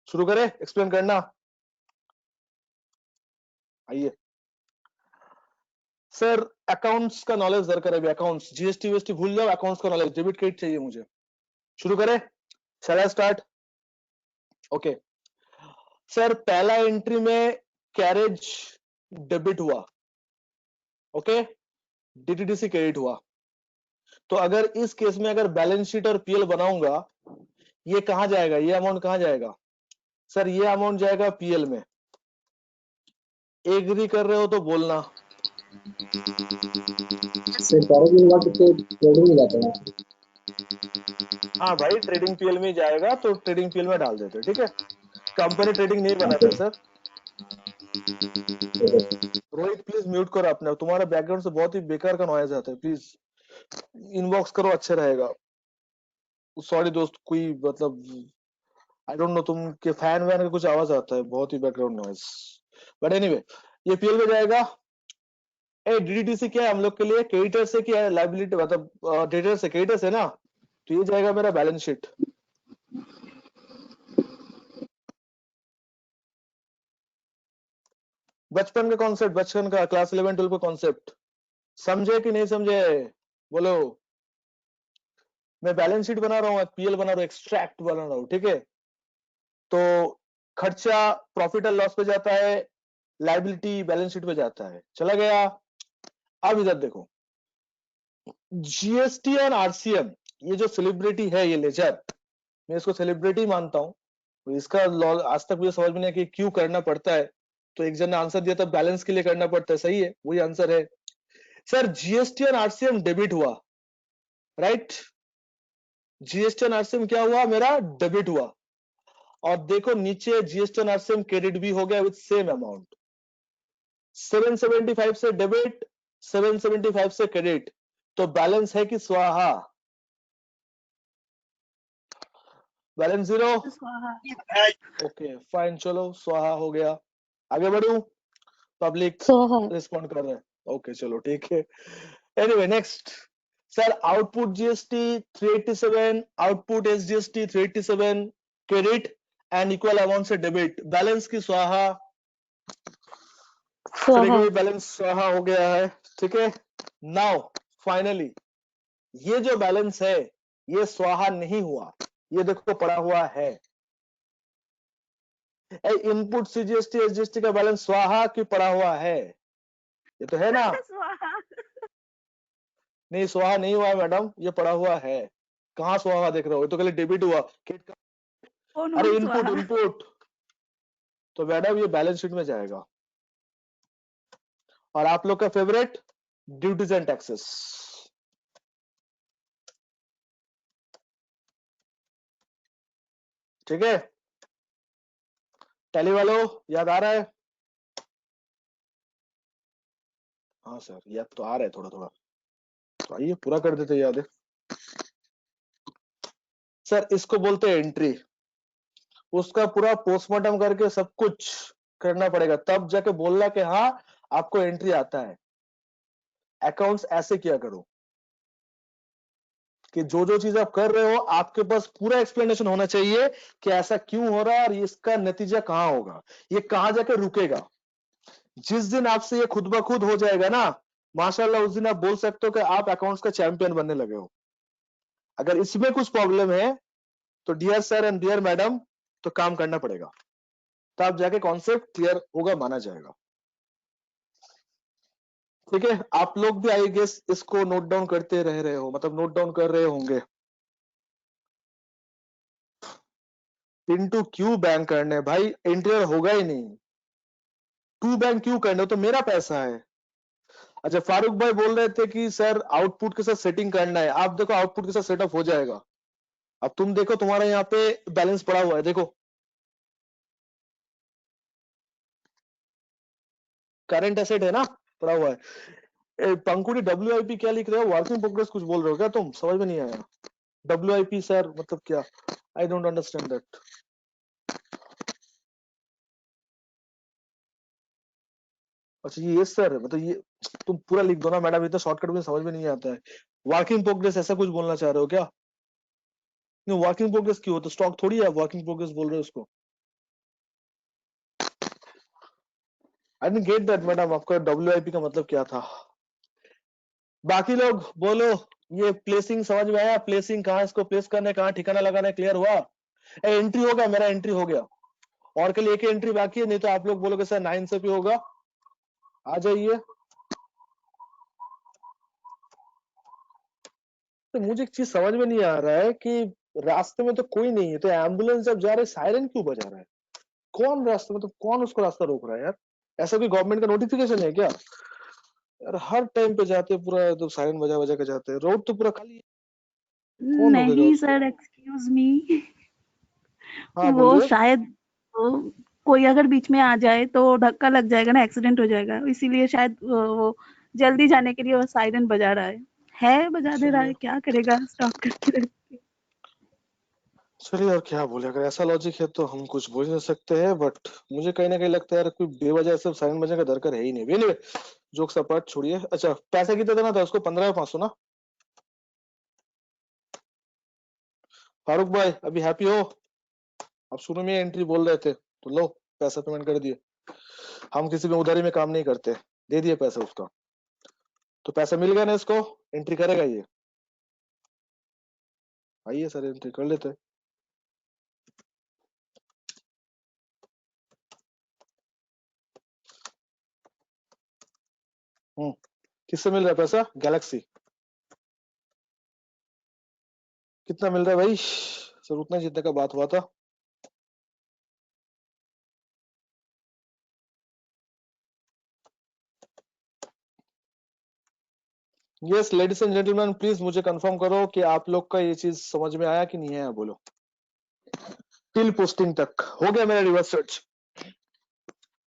Speaker 2: शुरू करें एक्सप्लेन करना, आइए। सर अकाउंट्स का नॉलेज दरकार है अभी, अकाउंट्स जीएसटी वीएसटी भूल जाओ, अकाउंट्स का नॉलेज, डेबिट क्रेडिट चाहिए मुझे। शुरू करें, शैल आई स्टार्ट? ओके सर, पहला एंट्री में कैरेज डेबिट हुआ, ओके, डीटीडीसी क्रेडिट हुआ। तो अगर इस केस में अगर बैलेंस शीट और पीएल बनाऊंगा, ये कहां जाएगा, ये अमाउंट कहां जाएगा? सर ये अमाउंट जाएगा पीएल में। एग्री कर रहे हो तो बोलना।
Speaker 4: सर ट्रेडिंग में जाता है।
Speaker 2: हाँ भाई, ट्रेडिंग पीएल में जाएगा, तो ट्रेडिंग पीएल में डाल देते, ठीक है। कंपनी ट्रेडिंग नहीं बनाता सर। रोहित प्लीज म्यूट करो अपने, तुम्हारा बैकग्राउंड से बहुत ही बेकार का नॉइज आता है, प्लीज इनबॉक्स करो, अच्छा रहेगा। सॉरी दोस्त, कोई मतलब आई डोंट नो, तुम के फैन वैन का कुछ आवाज आता है, बहुत ही बैकग्राउंड नॉइज। बट एनीवे, ये पीएल में जाएगा। डीडीटीसी क्या है हम लोग के लिए? क्रेडिटर से क्या है, लाइबिलिटी मतलब डेटर से, क्रेडिटर से ना, तो ये जाएगा मेरा बैलेंस शीट। बचपन का कॉन्सेप्ट, बचपन का क्लास 11 12 का कॉन्सेप्ट समझे कि नहीं समझे? बोलो। मैं बैलेंस शीट बना रहा हूँ, पीएल बना रहा हूँ, एक्सट्रैक्ट बना रहा हूँ, ठीक है। तो खर्चा प्रॉफिट एंड लॉस पे जाता है, लाइबिलिटी बैलेंस शीट पे जाता है, चला गया। अब इधर देखो, जीएसटी और आरसीएम, ये जो सेलिब्रिटी है, ये लेजर, मैं इसको सेलिब्रिटी मानता हूँ। तो इसका आज तक मुझे समझ में नहीं कि क्यों करना पड़ता है। तो एक जन ने आंसर दिया था, बैलेंस के लिए करना पड़ता है, सही है, वही आंसर है। सर जीएसटी और आरसीएम डेबिट हुआ, राइट? जीएसटी और आरसीएम क्या हुआ? मेरा डेबिट हुआ। और देखो नीचे जीएसटी और आरसीएम क्रेडिट भी हो गया विद सेम अमाउंट। 775 से डेबिट, 775 से क्रेडिट, तो बैलेंस है कि स्वाहा? Balance zero. ओके फाइन, चलो स्वाहा हो गया। आगे बढ़ू, पब्लिक रिस्पॉन्ड कर रहे हैं, ओके चलो ठीक है। Anyway next sir, output GST 387, output SGST 387, credit and equal amount से डेबिट, बैलेंस की स्वाहा। बैलेंस स्वाहा हो गया है, ठीक है। नाउ फाइनली ये जो बैलेंस है, ये स्वाहा नहीं हुआ, ये देखो पड़ा हुआ है। इनपुट सीजीएसटी एसजीएसटी का बैलेंस स्वाहा की पड़ा हुआ है, ये तो है ना? नहीं स्वाहा नहीं हुआ है मैडम, ये पड़ा हुआ है। कहाँ स्वाहा देख रहे हो, ये तो कल डेबिट हुआ। अरे इनपुट इनपुट, तो मैडम ये बैलेंस शीट में जाएगा। और आप लोग का फेवरेट, ड्यूटीज एंड टैक्सेस, ठीक है। टैली वालों याद आ रहा है? हाँ सर याद तो आ रहा है थोड़ा थोड़ा, तो आइए पूरा कर देते याद है। सर इसको बोलते हैं एंट्री, उसका पूरा पोस्टमार्टम करके सब कुछ करना पड़ेगा, तब जाके बोलना कि हाँ आपको एंट्री आता है। अकाउंट्स ऐसे किया करो कि जो चीज आप कर रहे हो आपके पास पूरा एक्सप्लेनेशन होना चाहिए कि ऐसा क्यों हो रहा है और इसका नतीजा कहां होगा, ये कहां जाकर रुकेगा। जिस दिन आपसे ये खुद ब खुद हो जाएगा ना, माशाल्लाह उस दिन आप बोल सकते हो कि आप अकाउंट्स का चैंपियन बनने लगे हो। अगर इसमें कुछ प्रॉब्लम है तो dear sir and dear madam, तो काम करना पड़ेगा, तब जाके कॉन्सेप्ट क्लियर होगा, माना जाएगा। ठीक है, आप लोग भी आई गेस इसको नोट डाउन करते रह रहे हो, मतलब नोट डाउन कर रहे होंगे। पिंटू क्यों बैंक करने हैं? भाई इंटीरियर होगा ही नहीं, टू बैंक क्यों करने हो, तो मेरा पैसा है। अच्छा, फारूक भाई बोल रहे थे कि सर आउटपुट के साथ सेटिंग करना है। आप देखो आउटपुट के साथ सेटअप हो जाएगा। अब तुम देखो तुम्हारा यहाँ पे बैलेंस पड़ा हुआ है, देखो करंट एसेट है ना, पड़ा हुआ है। पंकुड़ी WIP क्या लिख रहे हो, वर्किंग प्रोग्रेस कुछ बोल रहे हो क्या तुम? समझ में नहीं आया। WIP सर मतलब क्या? I don't understand that. अच्छा ये सर मतलब ये तुम पूरा लिख दो ना मैडम, इतना शॉर्टकट में समझ में नहीं आता है। वर्किंग प्रोग्रेस ऐसा कुछ बोलना चाह रहे हो क्या? नहीं, वर्किंग प्रोग्रेस क्यों होता है? स्टॉक थोड़ी है वर्किंग प्रोग्रेस बोल रहे हो उसको। I didn't get that madam, आपका WIP का मतलब क्या था? बाकी लोग बोलो, ये प्लेसिंग समझ में आया? प्लेसिंग कहाँ इसको प्लेस करना है, कहाँ ठिकाना लगाना है, क्लियर हुआ? एंट्री हो गया, मेरा एंट्री हो गया, और के लिए एक एंट्री बाकी है, नहीं तो आप लोग बोलोगे सर 9 से भी होगा। आ जाइए। तो मुझे एक चीज समझ में नहीं आ रहा है कि रास्ते में तो कोई नहीं है, तो एम्बुलेंस जब जा रहे सायरन क्यों बजा रहा है? कौन रास्ते में, तो कौन उसको रास्ता रोक रहा है यार? ऐसा कोई गवर्नमेंट का नोटिफिकेशन है क्या यार? हर टाइम पे जाते हैं पूरा तो सायरन बजा बजा के जाते हैं, रोड तो पूरा खाली है, कौन रोकेगा
Speaker 5: नहीं
Speaker 2: उसको?
Speaker 5: सर, एक्सक्यूज मी,
Speaker 2: हाँ
Speaker 5: वो
Speaker 2: बोलिए।
Speaker 5: शायद वो कोई अगर बीच में आ जाए तो धक्का लग जाएगा ना, एक्सीडेंट हो जाएगा, इसीलिए शायद वो जल्दी जाने के लिए वो सायरन बजा रहा है, बजा दे रहा
Speaker 2: चलिए
Speaker 5: है, क्या करेगा, स्टॉप करके रख के।
Speaker 2: चलिए, और क्या बोले, अगर ऐसा लॉजिक है तो हम कुछ बोल नहीं सकते हैं, बट मुझे कहीं ना कहीं लगता है यार कोई बेवजह से सायरन बजने का दरकार है ही नहीं। anyway, जोक सपाट छोड़िए। अच्छा पैसा कितना देना था उसको? 15,500 ना? फारूक भाई अभी हैप्पी हो? आप शुरू में एंट्री बोल रहे थे तो लो पैसा पेमेंट कर दिए। हम किसी में उधारी में काम नहीं करते, दे दिए पैसा उसका, तो पैसा मिल गया ना इसको, एंट्री करेगा ये। आइए सर एंट्री कर लेते हैं। किससे मिल रहा है पैसा? गैलेक्सी। कितना मिल रहा है भाई? सर उतना जितने का बात हुआ था। Yes ladies and gentleman, please मुझे कंफर्म करो कि आप लोग का ये चीज समझ में आया कि नहीं आया, बोलो। टिल पोस्टिंग तक हो गया मेरा रिवर्स सर्च।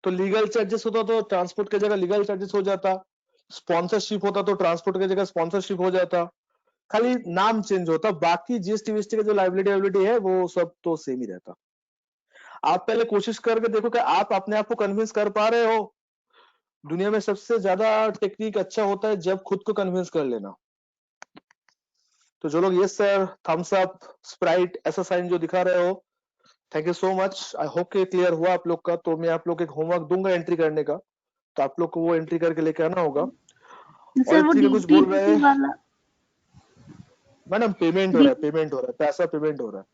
Speaker 2: तो लीगल चार्जेस होता तो ट्रांसपोर्ट की जगह लीगल चार्जेस हो जाता, स्पॉन्सरशिप होता तो ट्रांसपोर्ट की जगह स्पॉन्सरशिप हो जाता, खाली नाम चेंज होता, बाकी जीएसटी वीएसटी का जो लाइबिलिटी है वो सब तो सेम ही रहता। आप पहले कोशिश करके देखो कि आप अपने आप को कन्विंस कर पा रहे हो। दुनिया में सबसे ज्यादा टेक्निक अच्छा होता है जब खुद को कन्विंस कर लेना। तो जो लोग yes sir, thumbs up, Sprite ऐसा साइन जो दिखा रहे हो, thank you so much. I hope कि क्लियर हुआ आप लोग का। तो मैं आप लोग को एक होमवर्क दूंगा एंट्री करने का, तो आप लोग को वो एंट्री करके लेके आना होगा। और
Speaker 5: सर वो
Speaker 2: इसी का कुछ बोल रहे
Speaker 5: डीटीडीसी
Speaker 2: हैं
Speaker 5: वाला,
Speaker 2: मैडम, पेमेंट हो रहा है, पेमेंट हो रहा है, पैसा पेमेंट हो रहा है।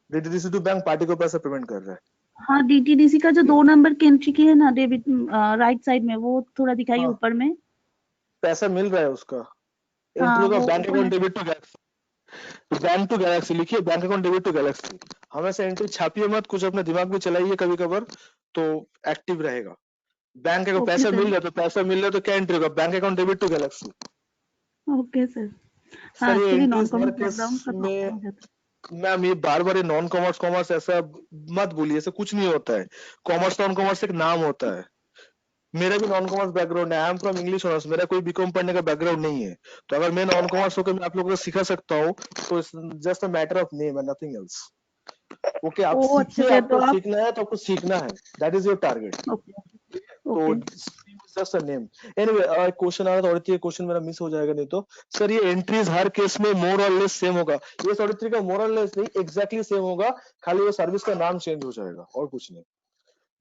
Speaker 2: डीटीडीसी टू बैंक पार्टी को पैसा पेमेंट कर रहा है।
Speaker 5: हाँ डीटीडीसी का जो 2 नंबर की एंट्री की है ना डेबिट, राइट साइड में, वो थोड़ा दिखाइए
Speaker 2: हाँ
Speaker 5: ऊपर में।
Speaker 2: पैसा मिल रहा है उसका। एंट्री
Speaker 5: हाँ
Speaker 2: होगा
Speaker 5: वो
Speaker 2: बैंक
Speaker 5: ऊपर में।
Speaker 2: Account debit to galaxy, bank to galaxy लिखिए, bank account debit to galaxy. हमेशा एंट्री छापिए मत, कुछ अपने दिमाग में चलाइए कभी कभार, तो एक्टिव रहेगा। बैंक को
Speaker 5: ओके
Speaker 2: पैसा मिल
Speaker 5: सर,
Speaker 2: रहा है तो पैसा मिल रहा है तो क्या एंट्री होगा? Bank account debit to Galaxy.
Speaker 5: Okay sir. हाँ
Speaker 2: सर ये
Speaker 5: एक्चुअली नॉन
Speaker 2: एंट्रीज हर
Speaker 5: कॉमर्स
Speaker 2: केस
Speaker 5: बैकग्राउंड का प्रॉब्लम
Speaker 2: में,
Speaker 5: हो जाता
Speaker 2: मैम ये बार बार ये नॉन कॉमर्स कॉमर्स ऐसा मत बोलिए, ऐसा कुछ नहीं होता है। कॉमर्स नॉन कॉमर्स एक नाम होता है। मेरा भी नॉन कॉमर्स बैकग्राउंड है, I am from English honours, मेरा कोई बीकॉम पढ़ने का बैकग्राउंड नहीं है। तो अगर मैं नॉन कॉमर्स होकर मैं आप लोगों को सिखा सकता हूँ तो just a matter of name and nothing else. Okay
Speaker 5: है।
Speaker 2: आप
Speaker 5: ओ अच्छा
Speaker 2: सीखिए,
Speaker 5: सर,
Speaker 2: आपको
Speaker 5: तो आप,
Speaker 2: सीखना है तो आपको सीखना है, that is your target.
Speaker 5: Okay
Speaker 2: तो
Speaker 5: okay
Speaker 2: just a name. Anyway question आ रहा था ऑडिटरी, क्वेश्चन मेरा मिस हो जाएगा नहीं तो। सर ये एंट्रीज हर केस में मोर और लेस सेम होगा? ये ऑडिटरी का मोर और लेस नहीं, एग्जैक्टली सेम होगा, खाली वो सर्विस का नाम चेंज हो जाएगा और कुछ नहीं।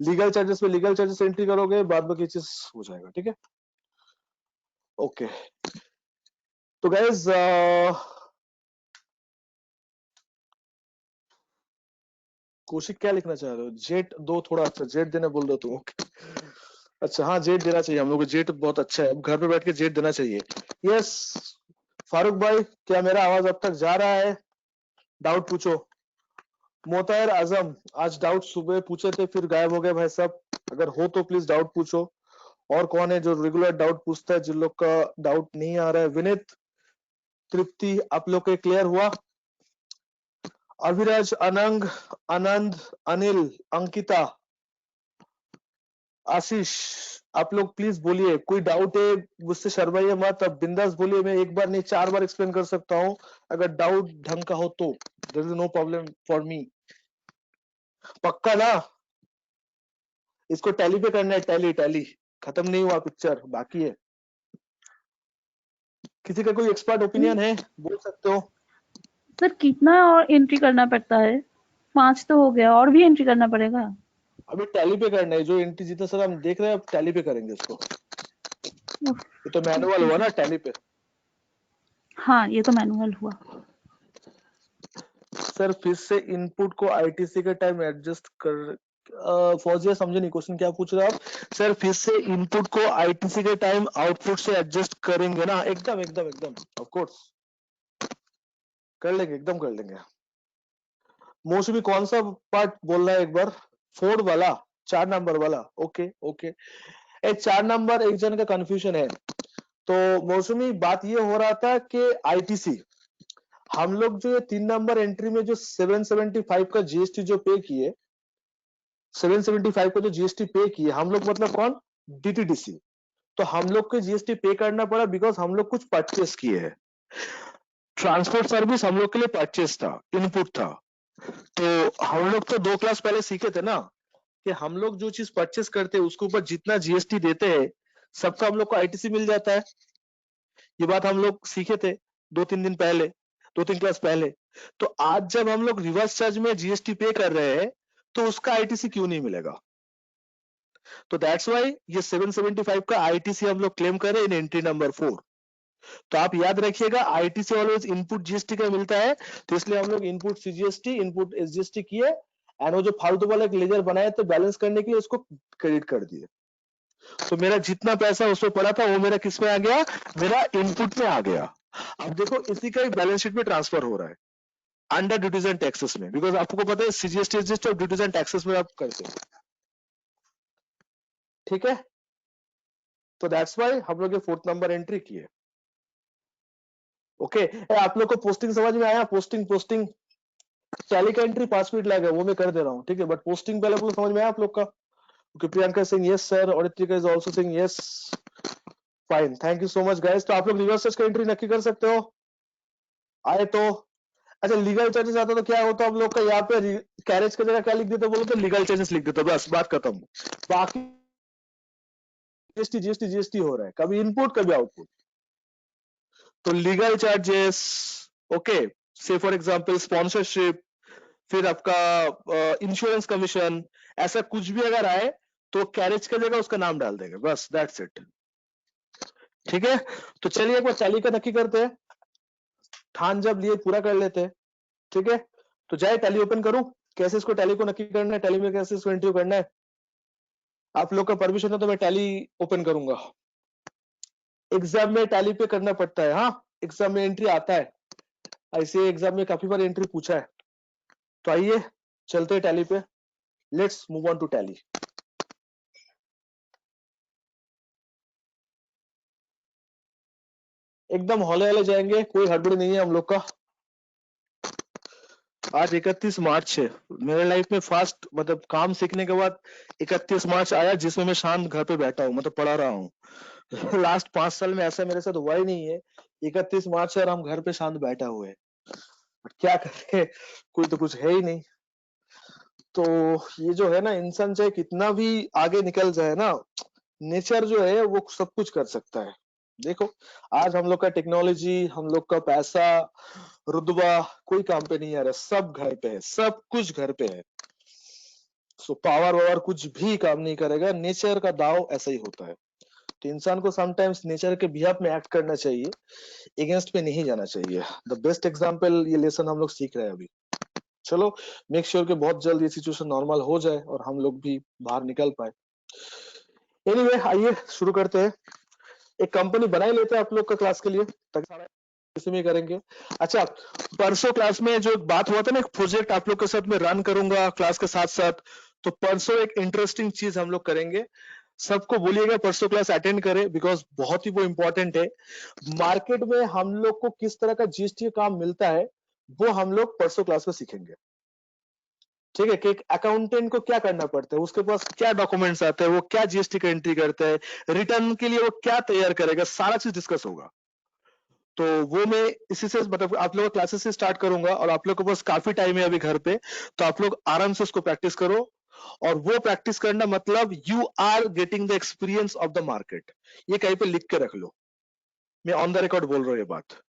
Speaker 2: लीगल चार्जेस में लीगल चार्जेस एंट्री करोगे, बाद बाकी चीज हो जाएगा, ठीक है। ओके तो गाइस कौशिक क्या लिखना चाह रहे हो? जेट दो थोड़ा अच्छा, जेट देने बोल दो तुम। ओके अच्छा हाँ जेट देना चाहिए हम लोग को, जेट बहुत अच्छा है, घर पे बैठ के जेट देना चाहिए। यस फारूक भाई, क्या मेरा आवाज अब तक जा रहा है? डाउट पूछो। मोताहिर आजम, आज डाउट सुबह पूछे थे फिर गायब हो गए भाई साहब, अगर हो तो प्लीज डाउट पूछो। और कौन है जो रेगुलर डाउट पूछता है, जिन लोग का डाउट नहीं आ रहा है? विनीत, तृप्ति, आप लोग के क्लियर हुआ? अभिराज, अनंग, आनंद, अनिल, अंकिता, आशीष, आप लोग प्लीज बोलिए, कोई डाउट है मुझसे शर्माइए मत, अब बिंदास बोलिए, मैं एक बार नहीं 4 बार एक्सप्लेन कर सकता हूँ अगर डाउट ढंग का हो तो। There is no problem for me. पक्का ना? इसको टैली पे करना है, टैली टैली, खत्म नहीं हुआ पिक्चर, बाकी है। किसी का कोई एक्सपर्ट ओपिनियन है, बोल सकते हो।
Speaker 5: सर कितना और एंट्री करना पड़ता है? 5 तो हो गया, और भी एंट्री करना पड़ेगा?
Speaker 2: अभी टैली पे करना है, जो एंट्री जितना सर हम देख रहे हैं, अब टैली पे करेंगे इसको।
Speaker 5: उफ,
Speaker 2: ये तो मैनुअल हुआ ना टैली पे।
Speaker 5: हाँ ये तो मैनुअल हुआ।
Speaker 2: सर फिर से इनपुट को आईटीसी के टाइम एडजस्ट कर, फौजिया समझे नहीं क्वेश्चन क्या पूछ रहे हो आप? सर फिर से इनपुट को आईटीसी के टाइम आउटपुट से एडजस्ट करेंगे ना? एकदम एकदम एकदम ऑफ कोर्स कर लेंगे, एकदम कर लेंगे। मौसमी कौन सा पार्ट बोल रहा है एक बार? 4 वाला, 4 नंबर वाला? ओके ओके, 4 नंबर एक जन का कंफ्यूजन है। तो मौसमी बात ये हो रहा था कि आईटीसी हम लोग जो 3 नंबर एंट्री में जो 775 का जीएसटी जो पे किए, 775 का जो जीएसटी पे किए हम लोग, मतलब कौन? डीटीडीसी। तो हम लोग को जीएसटी पे करना पड़ा बिकॉज हम लोग कुछ परचेस किए हैं। ट्रांसपोर्ट सर्विस हम लोग के लिए परचेस था, इनपुट था। तो हम लोग तो 2 क्लास पहले सीखे थे ना कि हम लोग जो चीज परचेस करते हैं उसके ऊपर जितना जीएसटी देते हैं सबका हम लोग को आईटीसी मिल जाता है। ये बात हम लोग सीखे थे 2-3 दिन पहले, 2-3 क्लास पहले। तो आज जब हम लोग रिवर्स चार्ज में जीएसटी पे कर रहे हैं तो उसका आईटीसी क्यों नहीं मिलेगा? तो दैट्स वाई ये 775 का आईटीसी हम लोग क्लेम कर रहे हैं इन एंट्री नंबर 4। तो आप याद रखिएगा आईटीसी ऑलवेज इनपुट जीएसटी का मिलता है, तो इसलिए हम लोग इनपुट सीजीएसटी, इनपुट एसजीएसटी किए एंड वो जो फालतू वाला एक लेजर बनाया तो बैलेंस करने के लिए उसको क्रेडिट कर दिए। तो मेरा जितना पैसा उसमें पड़ा था वो मेरा किस में आ गया? मेरा इनपुट में आ गया। अब देखो इसी का ही बैलेंस शीट में ट्रांसफर हो रहा है अंडर ड्यूटीज एंड टैक्सेस में, बिकॉज आपको पता है सीजीएसटी एसजीएसटी और ड्यूटीज एंड टैक्सेस में आप करते हो, ठीक है। तो दैट्स वाई हम लोग ये 4th नंबर एंट्री की है। ओके आप लोग को पोस्टिंग समझ में आया? पोस्टिंग टैली का एंट्री 5 मिनट लगेगा, वो मैं कर दे रहा हूँ, ठीक है। बट पोस्टिंग पहले आपको समझ में आया आप लोग का? Okay Priyanka Singh yes sir, और is also Singh yes, fine, thank you so much guys. तो आप लोग रिवर्स सर्च का एंट्री नक्की कर सकते हो आए तो। अच्छा लीगल चार्जेस आता तो क्या होता हम लोग का? यहाँ पे कैरेज की जगह क्या लिख देते बोलो तो लीगल चार्जेस लिख देते, बस बात खत्म। बाकी जीएसटी जीएसटी जीएसटी हो रहा है, कभी इनपुट कभी आउटपुट। तो लीगल चार्जेस, ओके, से फॉर एग्जांपल स्पॉन्सरशिप, फिर आपका इंश्योरेंस कमीशन, ऐसा कुछ भी अगर आए तो कैरेज की जगह उसका नाम डाल देंगे, बस दैट्स इट, ठीक है। तो चलिए एक बार टैली का नक्की करते हैं, ठान जब लिए पूरा कर लेते हैं, ठीक है। तो जाए टैली ओपन करूं, कैसे इसको टैली को नक्की करना है, टैली में कैसे इसको एंट्री करना है। आप लोग का परमिशन है तो मैं टैली ओपन करूंगा। एग्जाम में टैली पे करना पड़ता है, हाँ एग्जाम में एंट्री आता है, ऐसे एग्जाम में काफी बार एंट्री पूछा है। तो आइए चलते हैं टैली पे, let's move on to Tally. एकदम हौले हौले जाएंगे, कोई हड़बड़ी नहीं है हम लोग का। आज 31 मार्च है, मेरे लाइफ में फास्ट मतलब काम सीखने के बाद 31 मार्च आया जिसमें मैं शांत घर पे बैठा हूँ, मतलब पढ़ा रहा हूँ। लास्ट 5 साल में ऐसा मेरे साथ हुआ ही नहीं है। 31 मार्च है और हम घर पे शांत बैठा हुए हैं, क्या करें, कोई तो कुछ है ही नहीं। तो ये जो है ना, इंसान चाहे कितना भी आगे निकल जाए ना, नेचर जो है वो सब कुछ कर सकता है। देखो आज हम लोग का टेक्नोलॉजी, हम लोग का पैसा, रुतबा कोई काम पे नहीं आ रहा, सब घर पे है, सब कुछ घर पे है। सो पावर वावर कुछ भी काम नहीं करेगा, नेचर का दाव ऐसा ही होता है। तो इंसान को समटाइम्स नेचर के बिहाफ में एक्ट करना चाहिए, अगेंस्ट पे नहीं जाना चाहिए। द बेस्ट एग्जांपल ये लेसन हम लोग सीख रहे हैं अभी। चलो मेक श्योर कि बहुत जल्द ये सिचुएशन नॉर्मल हो जाए और हम लोग भी बाहर निकल पाए। एनीवे आइए शुरू करते हैं। एक कंपनी बना ही लेते हैं आप लोग का क्लास के लिए, ताकि सारा इसी में करेंगे। अच्छा, परसों क्लास में जो बात हुआ था ना, एक प्रोजेक्ट आप लोग के साथ में रन करूंगा क्लास के साथ साथ, तो परसों एक इंटरेस्टिंग चीज हम लोग करेंगे। सबको बोलिएगा परसों क्लास अटेंड करें, बिकॉज बहुत ही वो इंपॉर्टेंट है। मार्केट में हम लोग को किस तरह का जीएसटी काम मिलता है वो हम लोग परसों क्लास में सीखेंगे। ठीक है, कि एक अकाउंटेंट को क्या करना पड़ता है, उसके पास क्या डॉक्यूमेंट्स आते हैं, वो क्या जीएसटी का एंट्री करता है, रिटर्न के लिए वो क्या तैयार करेगा, सारा चीज डिस्कस होगा। तो वो मैं इसी से मतलब आप लोगों क्लासेस से स्टार्ट करूंगा, और आप लोगों के पास काफी टाइम है अभी घर पे, तो आप लोग आराम से उसको प्रैक्टिस करो। और वो प्रैक्टिस करना मतलब you are getting the experience of the market. ये कहीं पे लिख के रख लो, मैं ऑन द रिकॉर्ड बोल रहा हूँ ये बात।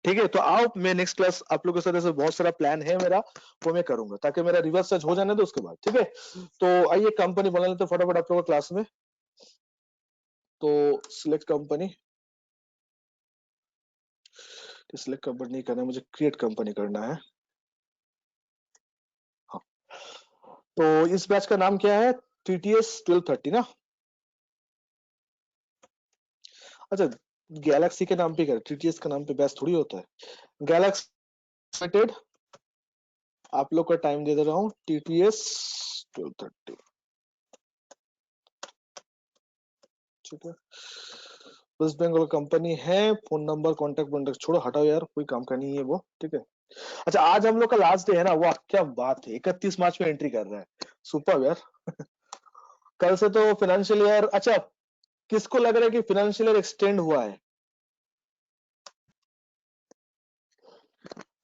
Speaker 2: ठीक है, तो आओ मैं नेक्स्ट क्लास आप लोगों के साथ, ऐसे बहुत सारा प्लान है मेरा, वो मैं करूंगा ताकि मेरा रिवर्स सर्च हो जाने दो उसके बाद। ठीक है, तो आइए कंपनी बना लेते फटाफट आप लोगों क्लास में। तो सिलेक्ट कंपनी, सिलेक्ट कंपनी नहीं करना है मुझे, क्रिएट कंपनी करना है। हाँ, तो इस बैच का नाम क्या है, TTS 1230 ना। अच्छा, गैलेक्सी के नाम पे कर, TTS के नाम पे बैच थोड़ी होता है। गैलेक्सी लिमिटेड आप लोग का टाइम दे रहा हूँ, TTS 1230। ठीक है, वेस्ट बंगाल कंपनी है। फोन नंबर, कॉन्टेक्ट छोड़ो, हटाओ यार, कोई काम का नहीं है वो। ठीक है, अच्छा आज हम लोग का लास्ट डे है ना, वाह क्या बात है, 31 मार्च में एंट्री कर रहा है, सुपर यार। कल से तो फाइनेंशियल ईयर, अच्छा किसको लग रहा है कि फाइनेंशियल ईयर एक्सटेंड हुआ है?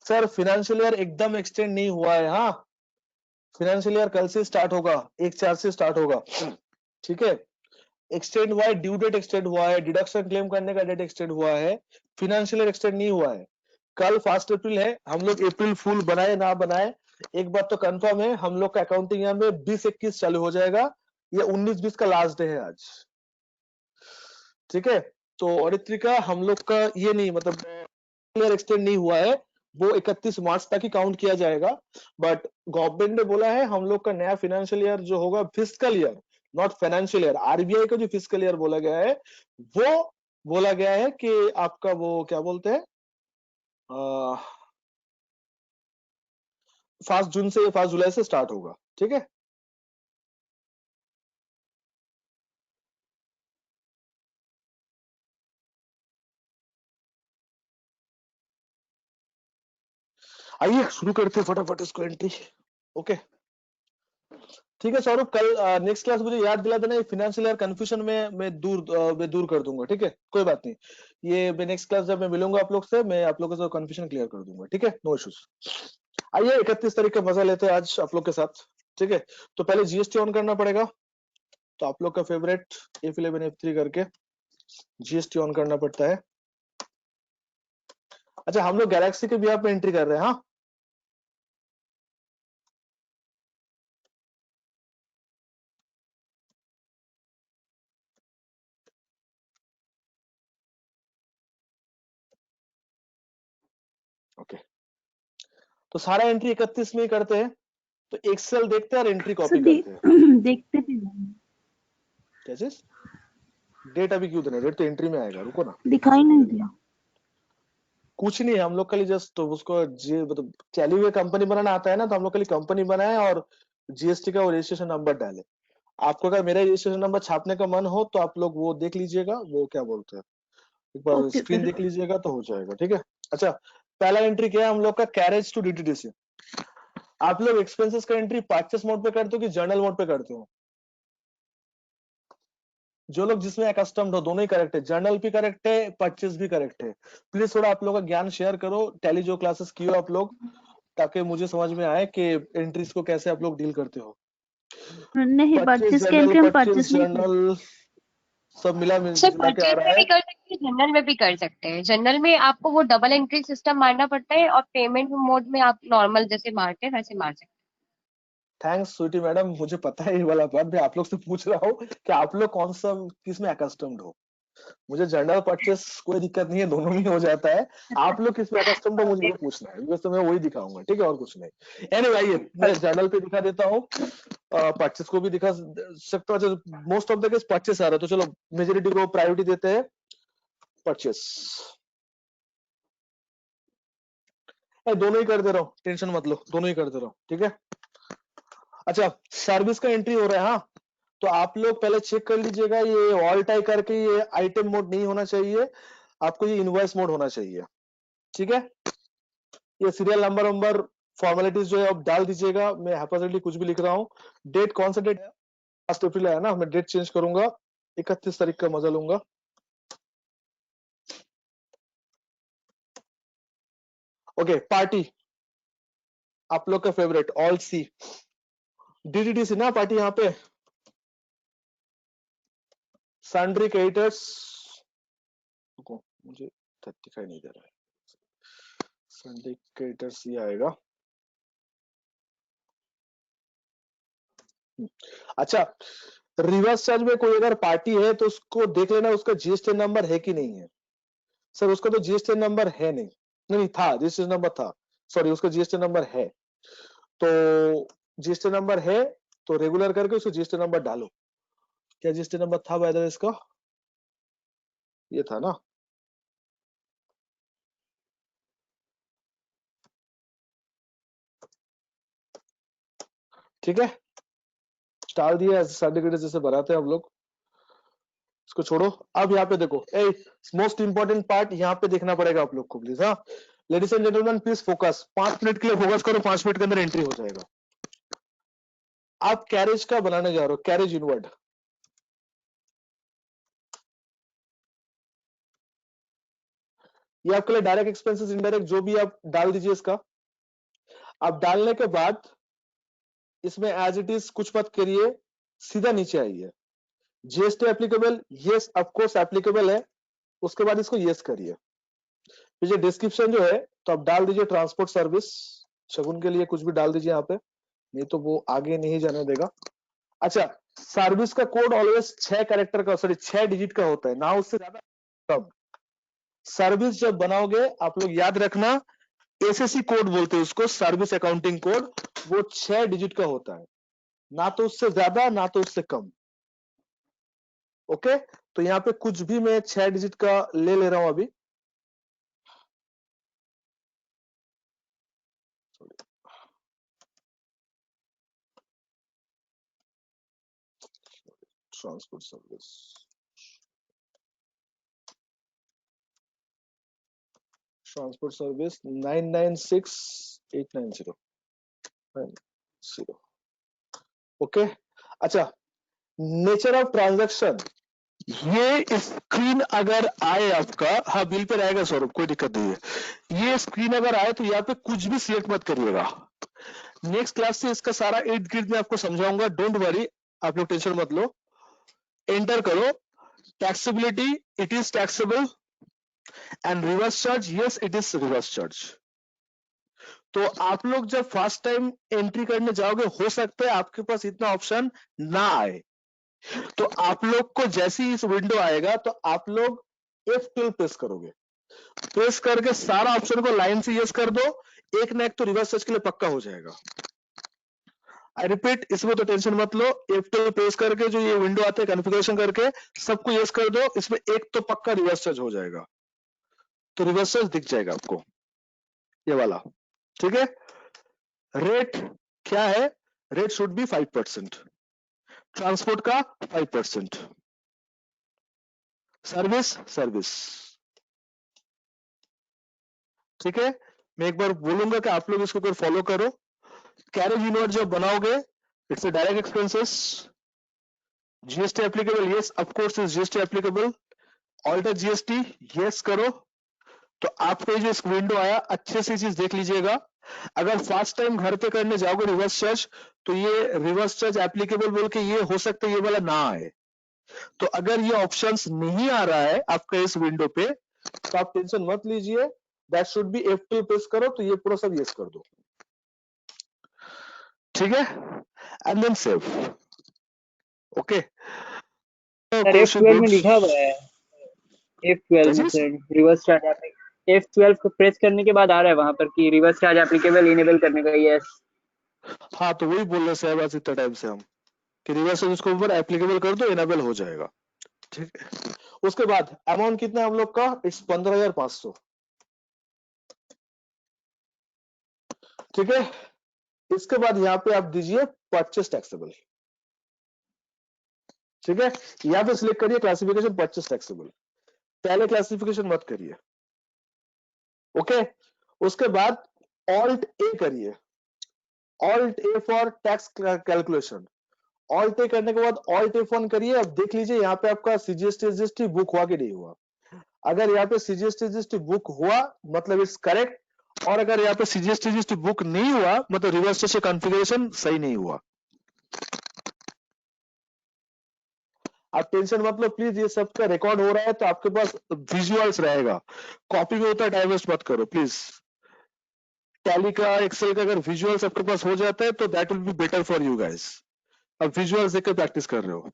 Speaker 2: सर फाइनेंशियल ईयर एकदम एक्सटेंड नहीं हुआ है। हाँ, फाइनेंशियल ईयर कल से स्टार्ट होगा, 1/4 से स्टार्ट होगा। ठीक है, एक्सटेंड हुआ है, ड्यू डेट एक्सटेंड हुआ है, डिडक्शन क्लेम करने का डेट एक्सटेंड हुआ है, फाइनेंशियल ईयर एक्सटेंड नहीं हुआ है। कल 1 अप्रैल है, हम लोग अप्रैल फुल बनाए ना बनाए, एक बात तो कंफर्म है, हम लोग का अकाउंटिंग ईयर में 20-21 चालू हो जाएगा। ये 19-20 का लास्ट डे है आज। ठीक है, तो औरित्रिका हम लोग का ये नहीं मतलब एक्सटेंड नहीं हुआ है, वो 31 मार्च तक ही काउंट किया जाएगा। बट गवर्नमेंट ने बोला है हम लोग का नया फाइनेंशियल ईयर जो होगा, fiscal year not financial year, RBI का जो फिस्कल ईयर बोला गया है, वो बोला गया है कि आपका वो क्या बोलते हैं, 1 जून से 1 जुलाई से स्टार्ट होगा। ठीक है, आइए शुरू करते हैं फटाफट इसको एंट्री। ओके ठीक है सौरभ, कल नेक्स्ट क्लास मुझे याद दिला देना, ये फाइनेंशियल ईयर कंफ्यूजन में मैं दूर कर दूंगा। ठीक है, कोई बात नहीं, ये मैं नेक्स्ट क्लास जब मैं मिलूंगा आप लोग से, मैं आप लोगों से कंफ्यूजन क्लियर कर दूंगा। ठीक है, नो इश्यूज। आइए 31 तारीख का मजा लेते हैं आज आप लोग के साथ। ठीक है, तो पहले जीएसटी ऑन करना पड़ेगा, तो आप लोग का फेवरेट F11 F3 करके जीएसटी ऑन करना पड़ता है। अच्छा, हम लोग गैलेक्सी के भी आप में एंट्री कर रहे हैं। हाँ, ओके, तो सारा एंट्री 31 में ही करते हैं, तो एक्सेल देखते हैं और एंट्री कॉपी करते हैं।
Speaker 5: देखते थे,
Speaker 2: क्या चीज, डेट अभी क्यों देना, डेट तो एंट्री में आएगा, रुको ना।
Speaker 5: दिखाई नहीं दिया।
Speaker 2: कुछ नहीं है, हम लोग के लिए जस्ट तो उसको मतलब टैली में कंपनी बनाना आता है ना, तो हम लोग के लिए कंपनी बनाए और जीएसटी का वो रजिस्ट्रेशन नंबर डाले। आपको अगर मेरा रजिस्ट्रेशन नंबर छापने का मन हो तो आप लोग वो देख लीजिएगा, वो क्या बोलते हैं, एक बार
Speaker 5: ओके
Speaker 2: स्क्रीन
Speaker 5: सर।
Speaker 2: देख लीजिएगा तो हो जाएगा। ठीक है, अच्छा पहला एंट्री क्या है हम लोग का, कैरेज टू डीटीडीसी। आप लोग एक्सपेंसेस का एंट्री परचेस मोड पे करते हो कि जर्नल मोड पे करते हो? जो लोग जिसमें अकस्टम्ड हो, दोनों ही करेक्ट है, जर्नल भी करेक्ट है, परचेस भी करेक्ट है। प्लीज थोड़ा आप लोगों का ज्ञान शेयर करो, टैली जो क्लासेस किए हो आप लोग, ताकि मुझे समझ में आए कि एंट्रीज को कैसे आप लोग डील करते हो।
Speaker 5: नहीं,
Speaker 2: परचेस
Speaker 5: परचेस के
Speaker 2: जर्नल,
Speaker 5: एंट्री हम
Speaker 2: परचेस
Speaker 5: परचेस नहीं करते।
Speaker 2: जर्नल, सब मिला
Speaker 3: सर
Speaker 2: जुला के आ
Speaker 3: परचेज
Speaker 2: रहा
Speaker 3: में भी
Speaker 2: है।
Speaker 3: कर सकते हैं, जनरल में भी कर सकते हैं। जनरल में आपको वो डबल एंट्री सिस्टम मारना पड़ता है और पेमेंट मोड में आप नॉर्मल जैसे मारते हैं वैसे मार सकते
Speaker 2: थैंक्स स्वीटी मैडम, मुझे पता है ये वाला बात, मैं आप लोग से पूछ रहा हूँ कि आप लोग कौन सा किस में अकस्टम्ड हो। मुझे जनरल परचेस कोई दिक्कत नहीं है, दोनों में हो जाता है। आप लोग किस में अकस्टम्ड हो मुझे वो पूछना है, बिकॉज तो मैं वही दिखाऊंगा, ठीक है, और कुछ नहीं। एनीवे आइए मैं जनरल पे दिखा देता हूँ, परचेस को भी दिखा सकता हूँ। Most of the case purchase आ रहा है, तो चलो मेजोरिटी को प्रायोरिटी देते हैं परचेस। दोनों ही कर दे रहा हूँ, टेंशन मत लो, दोनों ही कर दे रहा हूँ, ठीक है। अच्छा, सर्विस का एंट्री हो रहा है। हाँ, तो आप लोग पहले चेक कर लीजिएगा, ये ऑल टाई करके ये आइटम मोड नहीं होना चाहिए, आपको ये इनवॉइस मोड होना चाहिए, ठीक है। ये सीरियल नंबर फॉर्मेलिटीज जो है आप डाल दीजिएगा। मैं हैपोथेटिकली कुछ भी लिख रहा हूँ। डेट कौन सा डेट है? 1 अप्रैल है ना, मैं डेट चेंज करूंगा, 31 तारीख का मजा लूंगा। ओके, पार्टी आप लोग का फेवरेट ऑल सी डीडीडी सी ना पार्टी, यहाँ पे सैंड्री क्रेडिटर्स, मुझे दिखाई नहीं दे रहा है, सैंड्री क्रेडिटर्स ये आएगा। अच्छा, रिवर्स चार्ज में कोई अगर पार्टी है तो उसको देख लेना उसका जीएसटी नंबर है कि नहीं है। सर उसका तो जीएसटी नंबर है नहीं, नहीं था, जीएसटी नंबर था, सॉरी उसका जीएसटी नंबर है, तो जीएसटी नंबर है तो रेगुलर करके उसको जीएसटी नंबर डालो। क्या जीएसटी नंबर था बाय द वे इसका? ये था ना, ठीक है, डाल दिया सर्टिफिकेट जैसे बनाते हैं हम लोग, इसको छोड़ो। अब यहाँ पे देखो, ए मोस्ट इंपॉर्टेंट पार्ट यहाँ पे देखना पड़ेगा आप लोग को प्लीज। हाँ ladies and gentleman please focus, 5 minute के लिए फोकस करो, 5 मिनट के अंदर एंट्री हो जाएगा। आप कैरेज का बनाने जा रहे हो, कैरेज इनवर्ड, ये आपके लिए डायरेक्ट एक्सपेंसेस इनडायरेक्ट जो भी आप डाल दीजिए इसका। आप डालने के बाद इसमें एज इट इज कुछ मत करिए, सीधा नीचे आइए, GST applicable, yes of course applicable है, उसके बाद इसको यस करिए। ये डिस्क्रिप्शन जो है तो आप डाल दीजिए ट्रांसपोर्ट सर्विस, शगुन के लिए कुछ भी डाल दीजिए यहाँ पे, नहीं तो वो आगे नहीं जाने देगा। अच्छा, सर्विस का कोड ऑलवेज 6 कैरेक्टर का, सॉरी 6 डिजिट का होता है ना, उससे ज्यादा कम। सर्विस जब बनाओगे आप लोग याद रखना, एसएससी कोड बोलते हैं उसको, सर्विस अकाउंटिंग कोड, वो 6 डिजिट का होता है, ना तो उससे ज्यादा ना तो उससे कम। ओके, तो यहाँ पे कुछ भी मैं 6 डिजिट का ले रहा हूं अभी। Transport service, transport service 996890। Okay, अच्छा, नेचर ऑफ ट्रांजैक्शन, ये स्क्रीन अगर आए आपका, हाँ बिल पे आएगा सौरभ, कोई दिक्कत नहीं है, ये स्क्रीन अगर आए तो यहाँ पे कुछ भी सिलेक्ट मत करिएगा। नेक्स्ट क्लास से इसका सारा इर्द गिर्द में आपको समझाऊंगा, डोंट वरी, आप लोग टेंशन मत लो। एंटर करो, taxability, it is taxable, and reverse charge, yes it is reverse charge. तो आप लोग जब फर्स्ट टाइम एंट्री करने जाओगे, हो सकता है आपके पास इतना ऑप्शन ना आए, तो आप लोग को जैसे ही इस विंडो आएगा तो आप लोग F12 प्रेस करोगे, प्रेस करके सारा ऑप्शन को लाइन से यस कर दो, एक ना एक तो रिवर्स सर्च के लिए पक्का हो जाएगा। आई रिपीट, इसमें तो टेंशन मत लो, F12 प्रेस करके जो ये विंडो आते हैं कॉन्फ़िगरेशन करके सबको यस कर दो, इसमें एक तो पक्का रिवर्स सर्च हो जाएगा, तो रिवर्स सर्च दिख जाएगा आपको ये वाला, ठीक है। रेट क्या है? रेट शुड बी 5%, ट्रांसपोर्ट का 5%, सर्विस, ठीक है। मैं एक बार बोलूंगा कि आप लोग इसको अगर फॉलो करो। कैरेज यूनिट जब बनाओगे, it's a direct expenses, GST applicable, yes of course is GST applicable, alter GST yes करो, तो आपको जो इस विंडो आया अच्छे से चीज देख लीजिएगा। अगर फर्स्ट टाइम घर पे करने जाओगे रिवर्स चार्ज, तो ये रिवर्स चार्ज एप्लीकेबल बोल के ये हो सकता है ये वाला ना आए, तो अगर ये ऑप्शंस नहीं आ रहा है आपका इस विंडो पे तो आप टेंशन मत लीजिए, that should be F2 press करो तो ये पूरा सब यस कर दो, ठीक है, and then save. Okay
Speaker 8: sir F12 में लिखा हुआ है, F12 में सर रिवर्स चार्ज F12 को प्रेस करने के बाद आ रहा है वहां पर कि रिवर्स चार्ज एप्लीकेबल इनेबल करने का, यस।
Speaker 2: हाँ तो वही बोल रहे साहब आज इतना टाइम से हम कि रिवर्स चार्ज उसको ऊपर एप्लीकेबल कर दो, इनेबल हो जाएगा, ठीक है। उसके बाद अमाउंट कितना है हम लोग का, इट्स 15,500, ठीक है। इसके बाद यहाँ पे आप दीजिए परचेस टैक्सेबल, ठीक है। यहाँ पे सिलेक्ट करिए क्लासिफिकेशन परचेस टैक्सेबल, पहले क्लासिफिकेशन मत करिए, ओके। उसके बाद ऑल्ट ए करिए, alt A for tax calculation, alt A करने के बाद ऑल्ट एफ ऑन करिए। अब देख लीजिए यहाँ पे आपका सीजीएसटी एसजीएसटी बुक हुआ कि नहीं हुआ। अगर यहाँ पे सीजीएसटी एसजीएसटी बुक हुआ मतलब इट्स करेक्ट, और अगर यहाँ पे सीजीएसटी एसजीएसटी बुक नहीं हुआ मतलब रिवर्स से कॉन्फ़िगरेशन सही नहीं हुआ। आप टेंशन मत लो प्लीज, ये सब का रिकॉर्ड हो रहा है तो आपके पास विजुअल्स रहेगा, कॉपी में होता है टाइम वेस्ट मत करो प्लीज। टैली का एक्सेल का अगर विजुअल्स आपके पास हो जाता है तो that will be better for you guys. अब विजुअल्स देख कर प्रैक्टिस कर रहे हो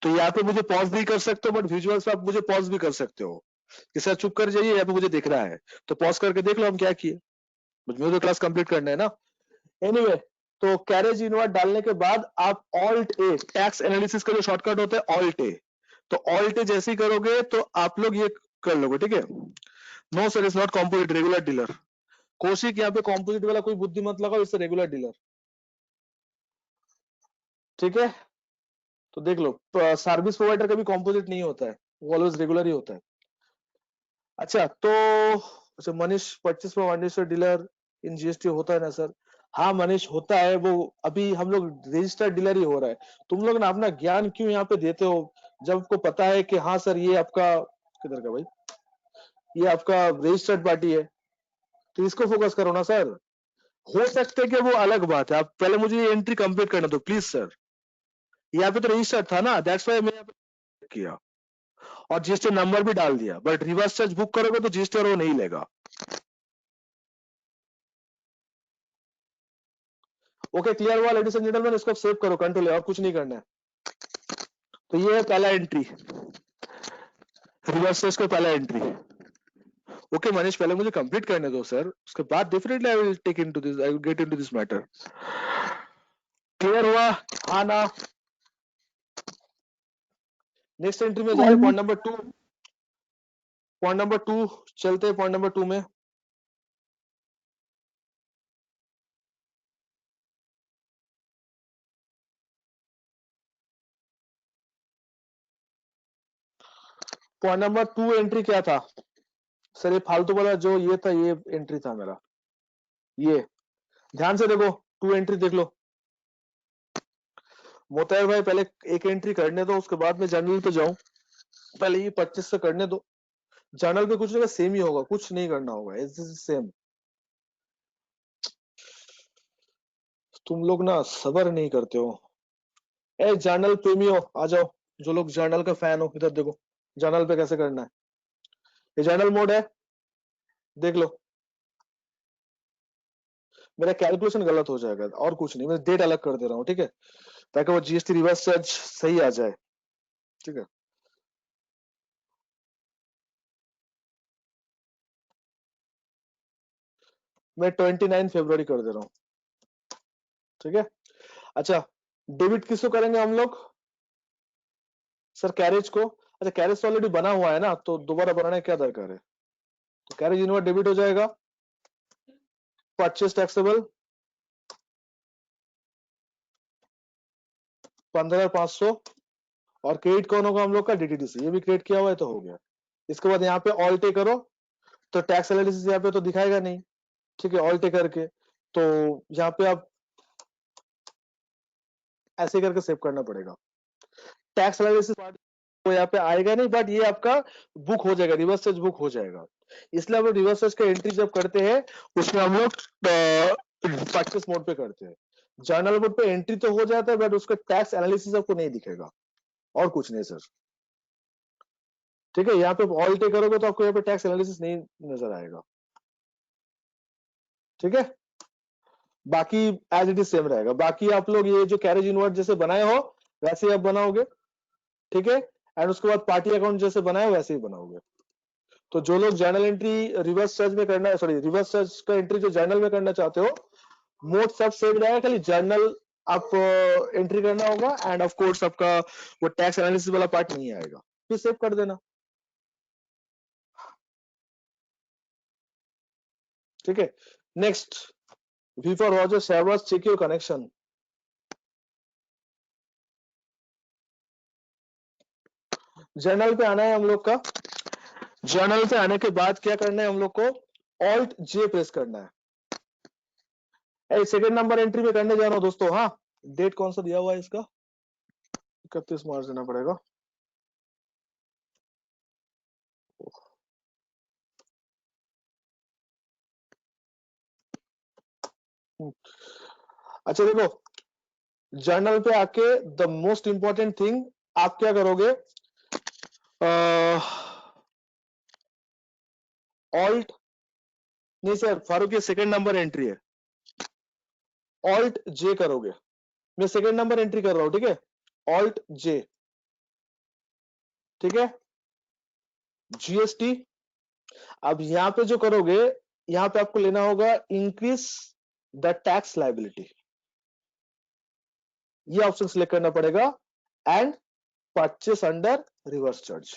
Speaker 2: तो यहाँ पे मुझे पॉज भी कर सकते हो, बट विजुअल्स पे आप मुझे पॉज भी कर सकते हो कि सर चुप कर जाइए यहाँ पे मुझे दिख रहा है, तो पॉज करके देख लो हम क्या किए, मुझे तो क्लास कंप्लीट करना है ना। एनीवे तो कैरेज इनवर्ट डालने के बाद आप ऑल्ट ए, टैक्स एनालिसिस का जो शॉर्टकट होता है ऑल्ट ए, तो ऑल्ट ए जैसे ही करोगे तो आप लोग ये कर लोगे, ठीक है। No sir is not composite, regular dealer. Kaushik यहाँ पे कॉम्पोजिट वाला कोई बुद्धि मत लगाओ, इससे रेगुलर डीलर, ठीक है। तो देख लो सर्विस प्रोवाइडर का भी कॉम्पोजिट नहीं होता है, वो ऑलवेज रेगुलर ही होता है। अच्छा तो अच्छा Manish purchase provider dealer in GST होता है ना सर? हाँ मनीष होता है, वो अभी हम लोग रजिस्टर्ड डीलर ही हो रहा है। तुम लोग ना अपना ज्ञान क्यों यहाँ पे देते हो जब आपको पता है कि हाँ सर ये आपका किधर का भाई, ये आपका रजिस्टर्ड पार्टी है, तो इसको फोकस करो ना सर। हो सकता है कि वो अलग बात है, आप पहले मुझे ये एंट्री कंप्लीट करना दो प्लीज सर। यहाँ पे तो रजिस्टर्ड था ना, दैट्स व्हाई मैंने यहाँ पे किया और जीएसटी नंबर भी डाल दिया, बट रिवर्स चार्ज बुक करोगे तो जीएसटी और वो नहीं लेगा। ओके क्लियर हुआ लेडीज एंड जेंटलमैन, इसको सेव करो कंट्रोल और कुछ नहीं करना है। तो ये है पहला एंट्री, रिवर्स चार्ज का पहला एंट्री। ओके मनीष पहले मुझे कंप्लीट करने दो सर, उसके बाद definitely I will take into this, I will get into this matter. Clear हुआ? हाँ ना? नेक्स्ट एंट्री में जाए, पॉइंट नंबर 2, पॉइंट नंबर 2 चलते हैं पॉइंट नंबर 2 में। पॉइंट नंबर 2 एंट्री क्या था सर? ये फालतू वाला जो ये था, ये एंट्री था मेरा, ये ध्यान से देखो, 2 एंट्री देख लो। मोतायर भाई पहले एक एंट्री करने दो, उसके बाद में जर्नल पे जाऊं, पहले ये 25 से करने दो। जर्नल पे कुछ नहीं, सेम ही होगा, कुछ नहीं करना होगा, इट्स सेम। तुम लोग ना सबर नहीं करते हो। ए जर्नल प्रेमियो आ जाओ, जो लोग जर्नल का फैन हो इधर देखो, जर्नल पे कैसे करना है। ये जर्नल मोड है, देख लो। मेरा कैलकुलेशन गलत हो जाएगा और कुछ नहीं, मैं डेट अलग कर दे रहा हूँ, ठीक है, ताकि वो जीएसटी रिवर्स चार्ज सही आ जाए, ठीक है। मैं 29 फरवरी कर दे रहा हूँ, ठीक है। अच्छा डेबिट किसको करेंगे हम लोग सर? कैरेज को। अच्छा कैरेज तो ऑलरेडी बना हुआ है ना, तो दोबारा बनाने क्या दरकार है? तो कैरेज इनवर्ट डेबिट हो जाएगा, परचेस टैक्सेबल 15,500, और क्रेडिट कौन होगा हम लोग का? डीटीडी से। ये भी क्रिएट किया हुआ है तो हो गया। इसके बाद यहाँ पे ऑल्ट ए करो तो टैक्स एनालिसिस यहाँ पे तो दिखाएगा नहीं, ठीक है। ऑल्ट ए करके तो यहाँ पे आप ऐसे करके सेव करना पड़ेगा। टैक्स एनालिसिस तो यहाँ पे आएगा नहीं, बट ये आपका बुक हो जाएगा, रिवर्स चार्ज बुक हो जाएगा। इसलिए हम लोग रिवर्स चार्ज का एंट्री जब करते हैं उसमें हम लोग प्रैक्टिस मोड पे करते हैं। जर्नल मोड पे एंट्री तो हो जाता है, बट उसका टैक्स एनालिसिस आपको नहीं दिखेगा, और कुछ नहीं सर। ठीक है, यहाँ पे ऑल टे करोगे तो आपको यहाँ पे टैक्स एनालिसिस नहीं नजर आएगा। ठीक है, बाकी एज इट इज सेम रहेगा। बाकी आप लोग ये जो कैरेज इनवर्ट जैसे बनाए हो वैसे ही आप बनाओगे। ठीक है, एंड उसके बाद पार्टी अकाउंट जैसे बनाए हो वैसे ही बनाओगे। तो जो लोग जर्नल एंट्री रिवर्स सर्च में करना है, सॉरी रिवर्स सर्च का एंट्री जो जर्नल में करना चाहते हो, मोड सब सेव रहेगा, खाली जर्नल आप एंट्री करना होगा एंड ऑफ कोर्स आपका वो टैक्स एनालिसिस वाला पार्ट नहीं आएगा, फिर सेव कर देना। ठीक है, next V for Roger servers, check your connection। Journal पे आना है हम लोग का। जर्नल पे आने के बाद क्या करना है हम लोग को, ऑल्ट जे प्रेस करना है। सेकंड नंबर एंट्री पे करने जा रहा हूं दोस्तों। हाँ, डेट कौन सा दिया हुआ है इसका, 31 मार्च देना पड़ेगा। अच्छा देखो, जर्नल पे आके द मोस्ट इंपॉर्टेंट थिंग आप क्या करोगे, ऑल्ट नहीं सर फारूक, ये सेकंड नंबर एंट्री है, ऑल्ट जे करोगे। मैं सेकंड नंबर एंट्री कर रहा हूं। ठीक है, ऑल्ट जे। ठीक है, जीएसटी। अब यहां पे जो करोगे, यहां पे आपको लेना होगा इंक्रीज द टैक्स लायबिलिटी, ये ऑप्शन सिलेक्ट करना पड़ेगा and purchase under reverse charge.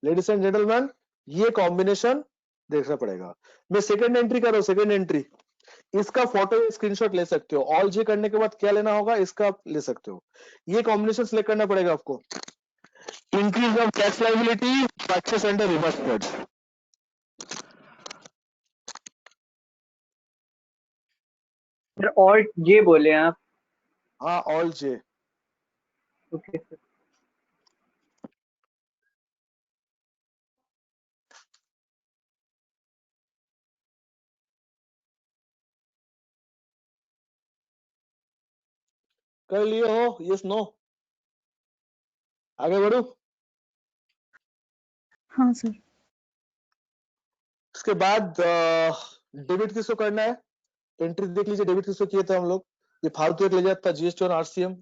Speaker 2: Ladies and gentleman, ये कॉम्बिनेशन देखना पड़ेगा। मैं सेकंड एंट्री कर रहा हूं, सेकंड एंट्री, इसका फोटो स्क्रीनशॉट ले सकते हो। ऑल जे करने के बाद क्या लेना होगा, इसका आप ले सकते हो। ये कॉम्बिनेशन सिलेक्ट करना पड़ेगा आपको, increase of tax liability, purchase under reverse charge.
Speaker 8: Sir alt J बोले आप?
Speaker 2: हाँ, ऑल जे।
Speaker 8: Okay sir.
Speaker 2: कर लिए हो, यस नो? आगे बढ़ू?
Speaker 5: हाँ सर।
Speaker 2: इसके बाद डेबिट किसको करना है, एंट्री देख लीजिए। डेबिट किसको किए थे हम लोग, ये फालतू एक ले जाता था, जीएसटी और आरसीएम।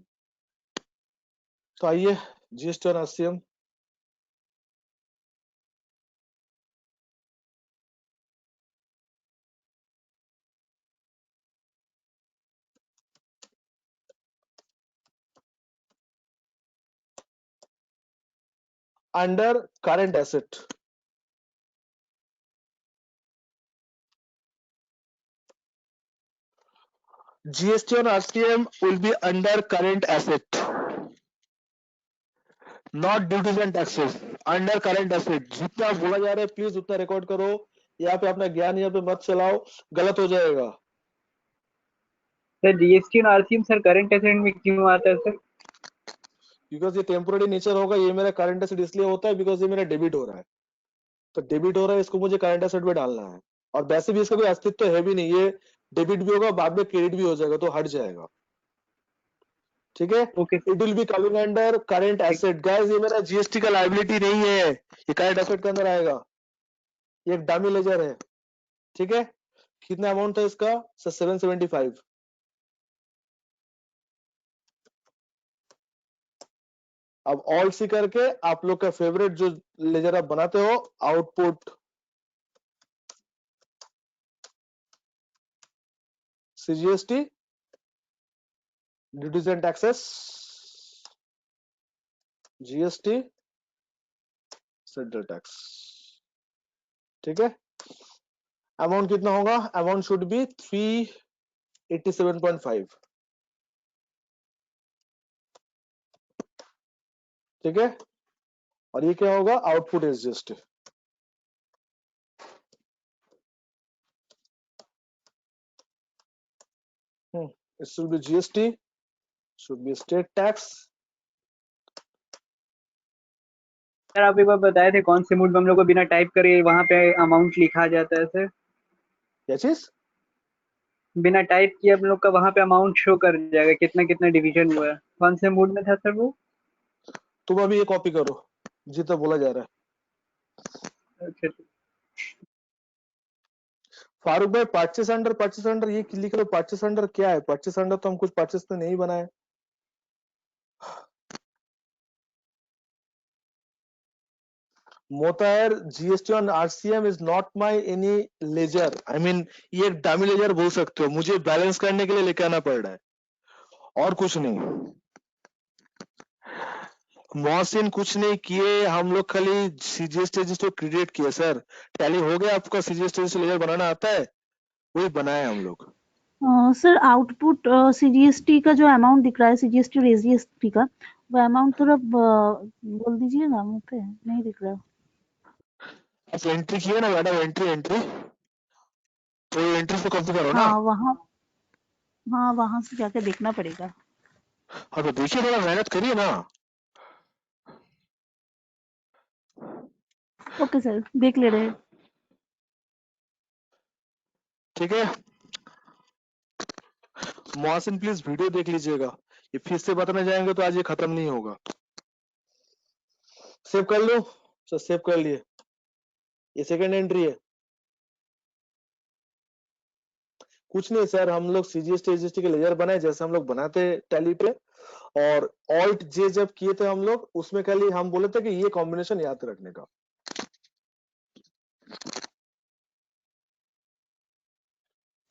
Speaker 2: तो आइए जीएसटी और RCM, under current asset. GST on RCM will be under current asset, not duties and taxes, under current asset। जितना बोला जा रहा है प्लीज उतना रिकॉर्ड करो, यहाँ पे अपना ज्ञान यहाँ पे मत चलाओ, गलत हो जाएगा।
Speaker 8: सर जीएसटी और आरसीएम सर करंट एसेट में क्यों आता है सर?
Speaker 2: बिकॉज ये टेम्पोररी नेचर होगा, ये मेरा करंट एसेट इसलिए होता है बिकॉज ये मेरा डेबिट हो रहा है। तो डेबिट हो रहा है, इसको मुझे करंट एसेट में डालना है, और वैसे भी इसका कोई अस्तित्व तो है भी नहीं, ये डेबिट भी होगा बाद में क्रेडिट भी हो जाएगा, तो हट जाएगा। ठीक है,
Speaker 8: okay
Speaker 2: it will be coming under current asset. Guys ये मेरा जीएसटी का लायबिलिटी नहीं है, ये करंट एसेट के अंदर आएगा। ये एक डमी लेजर है। ठीक है, कितना अमाउंट था इसका सर, 775। अब ऑल सी करके आप लोग का फेवरेट जो लेजर आप बनाते हो, output CGST, duties and taxes, GST, central tax. ठीक है, अमाउंट कितना होगा, अमाउंट शुड बी 387.5। ठीक है, और ये क्या होगा, output is GST. it should be GST, should be state tax।
Speaker 8: Sir आप एक बार बताए थे कौन से मूड में हम लोग को बिना टाइप करे वहां पे अमाउंट लिखा जाता है सर?
Speaker 2: क्या चीज?
Speaker 8: बिना टाइप किए हम लोग का वहां पे अमाउंट शो कर जाएगा कितना कितना डिवीजन हुआ है। कौन से मूड में था सर वो?
Speaker 2: तुम अभी ये कॉपी करो जितना बोला जा रहा है।
Speaker 8: अच्छा
Speaker 2: फारूक भाई परचेस अंडर ये लिख लो। परचेस अंडर क्या है? परचेस अंडर तो हम कुछ परचेस तो नहीं बनाए। मोतायर GST on RCM is not my any ledger. I mean ये एक डमी लेजर बोल सकते हो, मुझे बैलेंस करने के लिए लेके आना पड़ रहा है और कुछ नहीं। मोहसिन कुछ नहीं किए, हम लोग खाली सीजीएसटी क्रिएट किए सर। टैली हो गया आपका? सीजीएसटी लेजर बनाना आता है? वही बनाया हम लोग।
Speaker 5: सर आउटपुट सीजीएसटी का जो अमाउंट दिख रहा है, सीजीएसटी और एजीएसटी का, वो अमाउंट थोड़ा बोल दीजिए ना, मुझ पे नहीं दिख रहा।
Speaker 2: आप एंट्री किए ना मैडम? एंट्री तो एंट्री से कॉपी करो ना।
Speaker 5: हाँ वहां से जाके देखना पड़ेगा।
Speaker 2: हाँ तो देखिए, थोड़ा मेहनत करिए ना।
Speaker 5: ओके सर, देख ले रहे हैं।
Speaker 2: ठीक है मोहसिन, प्लीज वीडियो देख लीजिएगा। ये फिर से बताने जाएंगे तो आज ये खत्म नहीं होगा। सेव कर लो सर, सेव कर लिए। ये सेकंड एंट्री है। कुछ नहीं सर, हम लोग सीजीएसटी के लेजर बनाए जैसे हम लोग बनाते टैली पे, और ऑल्ट जे जब किए थे हम लोग, उसमें खाली हम बोले थे कि ये कॉम्बिनेशन याद रखने का।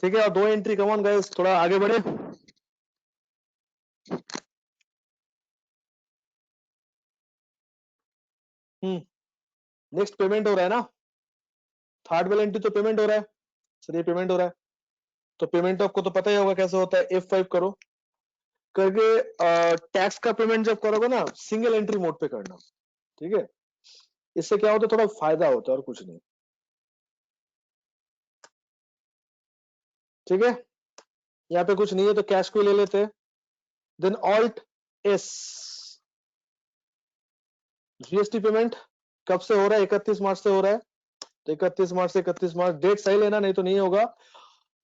Speaker 2: ठीक है, और दो एंट्री, कम ऑन गाइस थोड़ा आगे बढ़े। नेक्स्ट पेमेंट हो रहा है ना? थर्ड वाला एंट्री तो पेमेंट हो रहा है सर, ये पेमेंट हो रहा है। तो पेमेंट आपको तो पता ही होगा कैसे होता है। F5 करो करके टैक्स का पेमेंट जब करोगे ना, सिंगल एंट्री मोड पे करना। ठीक है, इससे क्या होता है, थोड़ा फायदा होता है और कुछ नहीं। ठीक है, यहाँ पे कुछ नहीं है तो कैश को ले लेते हैं। देन ऑल्ट एस, जीएसटी पेमेंट कब से हो रहा है? 31 मार्च से हो रहा है। तो 31 मार्च से 31 मार्च, डेट सही लेना नहीं तो नहीं होगा।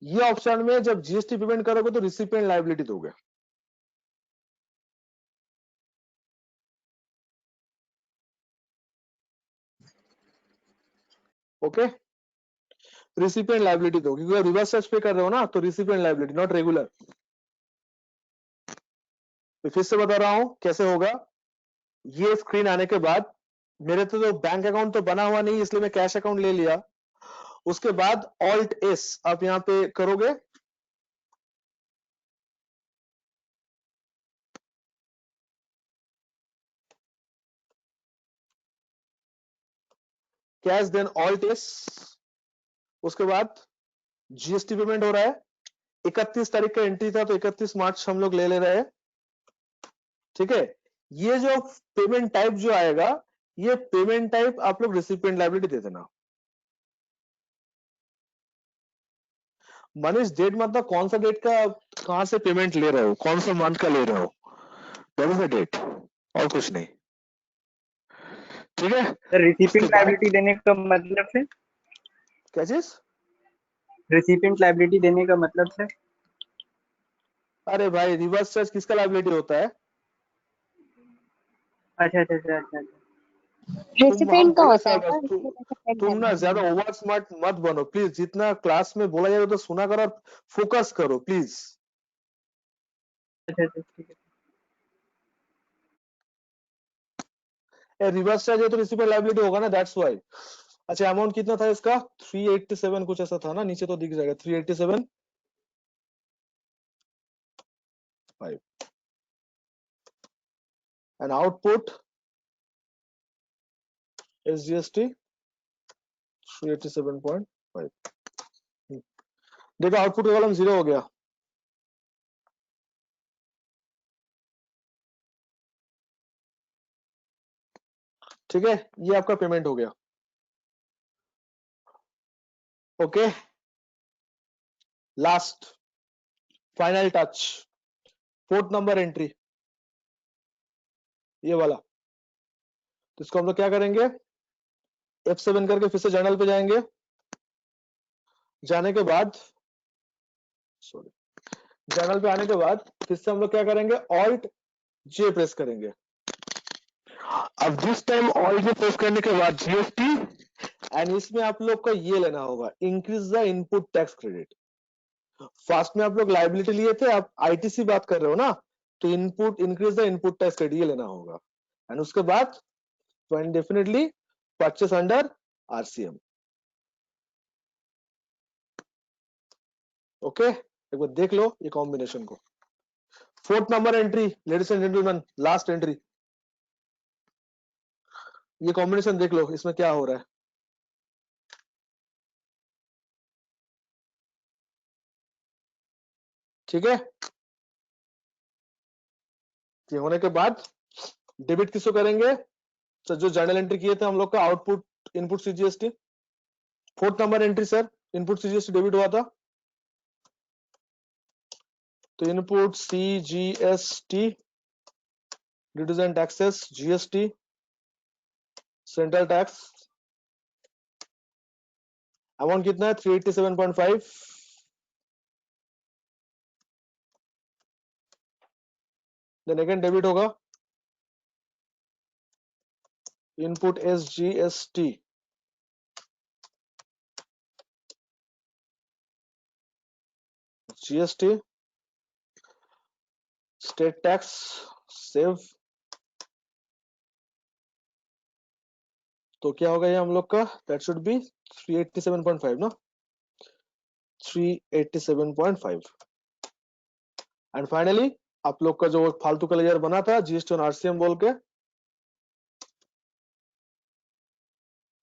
Speaker 2: ये ऑप्शन में जब जीएसटी पेमेंट करोगे तो रिसिपिएंट लायबिलिटी दोगे। ओके, रिसिपिएंट लायबिलिटी दो, क्योंकि रिवर्स चार्ज पे कर रहे हो ना, तो रिसिपिएंट लायबिलिटी, नॉट रेगुलर। फिर से बता रहा हूं कैसे होगा। ये स्क्रीन आने के बाद, मेरे तो बैंक अकाउंट तो बना हुआ नहीं, इसलिए मैं कैश अकाउंट ले लिया। उसके बाद ऑल्ट एस आप यहां पे करोगे, कैश, देन ऑल्ट एस। उसके बाद जीएसटी पेमेंट हो रहा है। 31 तारीख का एंट्री था तो 31 मार्च हम लोग ले रहे हैं। ठीक है, ये जो पेमेंट टाइप जो आएगा, ये पेमेंट टाइप आप लोग रिसिपिएंट लायबिलिटी दे देना। मनीष, डेट मतलब कौन सा डेट का, कहां से पेमेंट ले रहे हो, कौन सा मंथ का ले रहे हो, दैट इज द डेट, और कुछ नहीं। ठीक है,
Speaker 8: सर, रिसिपिएंट
Speaker 2: उसके बाद
Speaker 8: लायबिलिटी देने का मतलब से?
Speaker 2: क्या चीज?
Speaker 8: रिसिपिएंट लायबिलिटी देने का मतलब से?
Speaker 2: अरे भाई, रिवर्स चार्ज किसका लायबिलिटी होता है?
Speaker 8: अच्छा अच्छा अच्छा अच्छा अच्छा।
Speaker 2: हम
Speaker 3: रेसिपिएंट का
Speaker 2: बोले
Speaker 3: होता है
Speaker 2: सर,
Speaker 3: सर, इसलिए रेसिपिएंट
Speaker 2: तुम ना
Speaker 3: लायबिलिटी।
Speaker 2: ज्यादा ओवर स्मार्ट मत बनो प्लीज। जितना क्लास में बोला जाए तो सुना करो और फोकस करो प्लीज।
Speaker 8: अच्छा अच्छा ठीक है।
Speaker 2: रिवर्स चार्ज है तो रिसिपिएंट लायबिलिटी होगा ना, दैट्स व्हाई। अच्छा, अमाउंट कितना था इसका? 387 कुछ ऐसा था ना, नीचे तो दिख जाएगा 387 5, एंड आउटपुट SGST 387.5। देखो आउटपुट का कॉलम 0 हो गया। ठीक है, ये आपका पेमेंट हो गया। Okay, last final touch, fourth number entry, ये वाला। तो इसको हम लोग क्या करेंगे, F7 करके फिर से जर्नल पे जाएंगे। जाने के बाद सॉरी, जर्नल पे आने के बाद फिर से हम लोग क्या करेंगे, ऑल्ट जे प्रेस करेंगे। अब this time alt J press करने के बाद जीएसटी, एंड इसमें आप लोग को ये लेना होगा, increase the input tax credit. First में आप लोग लाइबिलिटी लिए थे, आप आईटीसी बात कर रहे हो ना, तो input increase the input tax credit ये लेना होगा। एंड उसके बाद definitely purchase under RCM. Okay, एक बार देख लो ये कॉम्बिनेशन को। Fourth number entry, ladies and gentleman, last entry, ये कॉम्बिनेशन देख लो, इसमें क्या हो रहा है। ठीक है, ये होने के बाद डेबिट किसको करेंगे, तो जो जर्नल एंट्री किए थे हम लोग का, output input CGST. Fourth number entry sir, input CGST debit हुआ था, तो input CGST, duties and taxes GST, central tax, amount कितना है 387.5। देन अगेन डेबिट होगा input SGST, GST, state tax, save. तो क्या होगा ये हम लोग का, दैट शुड बी 387.5 ना, 387.5। एंड फाइनली आप लोग का जो फालतू का लेयर बना था जीएसटी और आरसीएम बोल के,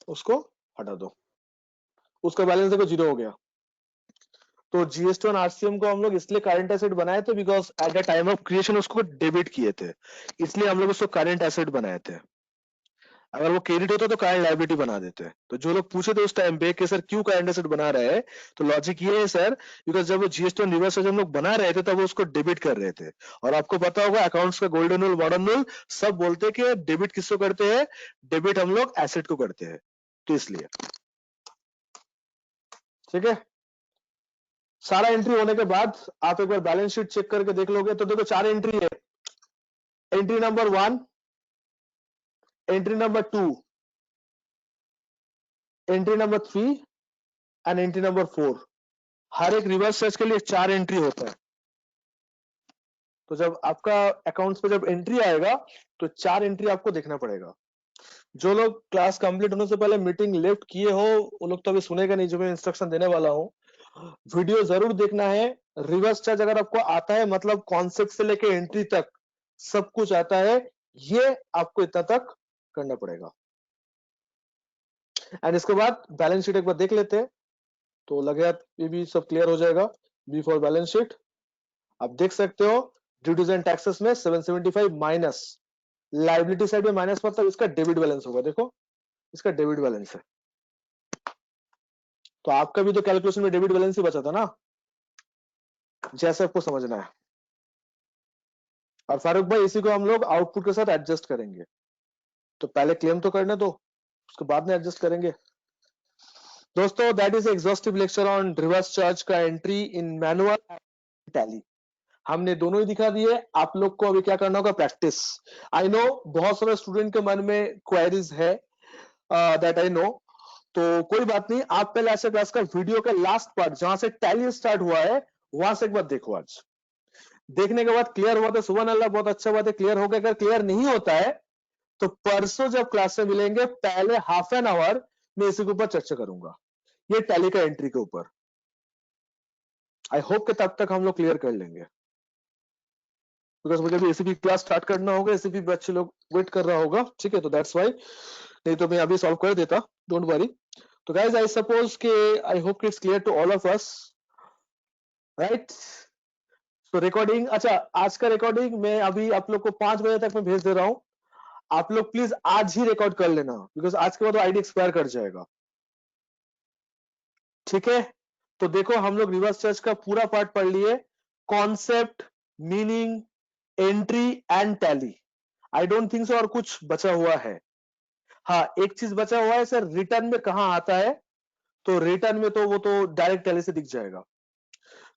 Speaker 2: उसको हटा दो, उसका बैलेंस देखो 0 हो गया। तो जीएसटी और आरसीएम को हम लोग इसलिए करंट एसेट बनाए थे because at the time of creation उसको डेबिट किए थे, इसलिए हम लोग उसको करंट एसेट बनाए थे। अगर वो क्रेडिट होता तो करंट लायबिलिटी बना देते। तो जो लोग पूछे थे उस टाइम पे कि सर क्यों करंट एसेट बना रहे हैं, तो लॉजिक ये है सर, बिकॉज जब वो जीएसटी और रिवर्स हम लोग बना रहे थे तब वो उसको डेबिट कर रहे थे। और आपको पता होगा अकाउंट्स का गोल्डन रूल, मॉडर्न रूल सब बोलते हैं कि डेबिट किसको करते हैं, डेबिट हम लोग एसेट को करते हैं, तो इसलिए। ठीक है, सारा एंट्री होने के बाद आप एक बार बैलेंस शीट चेक करके देख लोगे तो देखो 4 एंट्री है, entry number 1, entry number 2, entry number 3 and entry number 4। हर एक रिवर्स सर्च के लिए 4 एंट्री होता है। तो जब आपका अकाउंट्स पे जब एंट्री आएगा तो 4 एंट्री आपको देखना पड़ेगा। जो लोग क्लास कंप्लीट होने से पहले मीटिंग लेफ्ट किए हो वो लोग तो अभी सुनेगा नहीं जो मैं इंस्ट्रक्शन देने वाला हूँ। वीडियो जरूर देखना है। रिवर्स चार्ज अगर आपको आता है मतलब कॉन्सेप्ट से लेके एंट्री तक सब कुछ आता है, ये आपको इतना तक करना पड़ेगा। एंड इसके बाद बैलेंस शीट एक बार देख लेते हैं तो लगे ये भी सब क्लियर हो जाएगा। बिफोर बैलेंस शीट आप देख सकते हो ड्यूटीज एंड टैक्सेस में 775 माइनस, लाइबिलिटी साइड में माइनस मतलब इसका डेबिट बैलेंस होगा। देखो इसका डेबिट बैलेंस है, तो आपका भी तो कैलकुलेशन में डेबिट बैलेंस ही बचा था ना, जैसे आपको समझना है। और फारूक भाई इसी को हम लोग आउटपुट के साथ एडजस्ट करेंगे, तो पहले क्लेम तो करने दो उसके बाद में एडजस्ट करेंगे। दोस्तों that is exhaustive lecture on reverse charge का एंट्री इन मैनुअल टैली। हमने दोनों ही दिखा दिए, आप लोग को अभी क्या करना होगा, प्रैक्टिस। आई नो बहुत सारे स्टूडेंट के मन में क्वेरीज है, दैट आई नो, तो कोई बात नहीं, आप पहले ऐसे क्लास का वीडियो का लास्ट पार्ट जहां से टैली स्टार्ट हुआ है वहां से एक बार देखो। आज देखने के बाद क्लियर हुआ तो सुबह अल्लाह, बहुत अच्छा बात है, क्लियर हो गया। अगर क्लियर नहीं होता है तो परसों जब क्लास में मिलेंगे पहले हाफ एन आवर मैं इसी के ऊपर चर्चा करूंगा, ये टैली का एंट्री के ऊपर। आई होप कि तब तक हम लोग क्लियर कर लेंगे, बिकॉज मुझे भी एसीपी क्लास स्टार्ट करना होगा, एसीपी बच्चे लोग वेट कर रहा होगा। ठीक है, तो दैट्स वाई, नहीं तो मैं अभी सॉल्व कर देता, डोंट वरी। तो गाइज आई सपोज के I hope it's clear to all of us, right. तो रिकॉर्डिंग, अच्छा आज का रिकॉर्डिंग मैं अभी आप लोग को 5 बजे तक मैं भेज दे रहा हूं। आप लोग प्लीज आज ही रिकॉर्ड कर लेना, बिकॉज आज के बाद आईडी एक्सपायर कर जाएगा। ठीक है, तो देखो हम लोग रिवर्स चार्ज का पूरा पार्ट पढ़ लिए, concept, meaning, entry and tally. I don't think so और कुछ बचा हुआ है। हाँ एक चीज बचा हुआ है सर, रिटर्न में कहां आता है, तो रिटर्न में तो वो तो डायरेक्ट टैली से दिख जाएगा।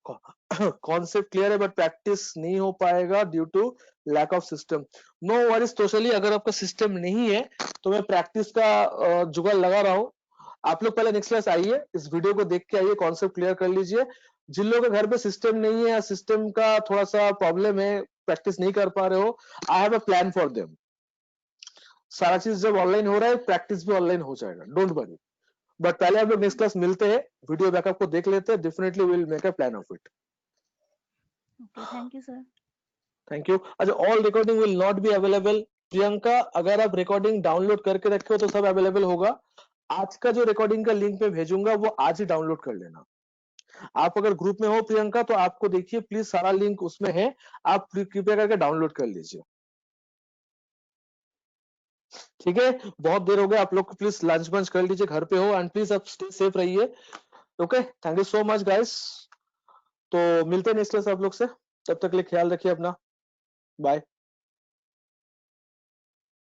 Speaker 2: कॉन्सेप्ट क्लियर है बट प्रैक्टिस नहीं हो पाएगा due to lack of system. No worries Toshali, अगर आपका सिस्टम नहीं है तो मैं प्रैक्टिस का जुगाड़ लगा रहा हूँ। आप लोग पहले नेक्स्ट क्लास आइए, इस वीडियो को देख के आइए, कॉन्सेप्ट क्लियर कर लीजिए। जिन लोगों के घर पे सिस्टम नहीं है या सिस्टम का थोड़ा सा प्रॉब्लम है, प्रैक्टिस नहीं कर पा रहे हो, I have a plan for them. सारा चीज जब ऑनलाइन हो रहा है, प्रैक्टिस भी ऑनलाइन हो जाएगा, डोंट वरी। बट पहले हम लोग नेक्स्ट क्लास मिलते हैं, वीडियो बैकअप को देख लेते हैं, definitely will make a plan of it.
Speaker 5: Okay, thank you sir.
Speaker 2: Thank you. अच्छा, all recording will not be available. Priyanka, अगर आप रिकॉर्डिंग डाउनलोड करके रखे हो तो सब अवेलेबल होगा। आज का जो रिकॉर्डिंग का लिंक मैं भेजूंगा वो आज ही डाउनलोड कर लेना। आप अगर ग्रुप में हो प्रियंका तो आपको देखिए प्लीज सारा लिंक उसमें है, आप कृपया करके डाउनलोड कर लीजिए। ठीक है, बहुत देर हो गया, आप लोग प्लीज लंच बंच कर लीजिए, घर पे हो, एंड प्लीज आप स्टे सेफ रहिए। Okay, thank you so much guys. तो मिलते हैं नेक्स्ट क्लास आप लोग से, तब तक के लिए ख्याल रखिए अपना, बाय।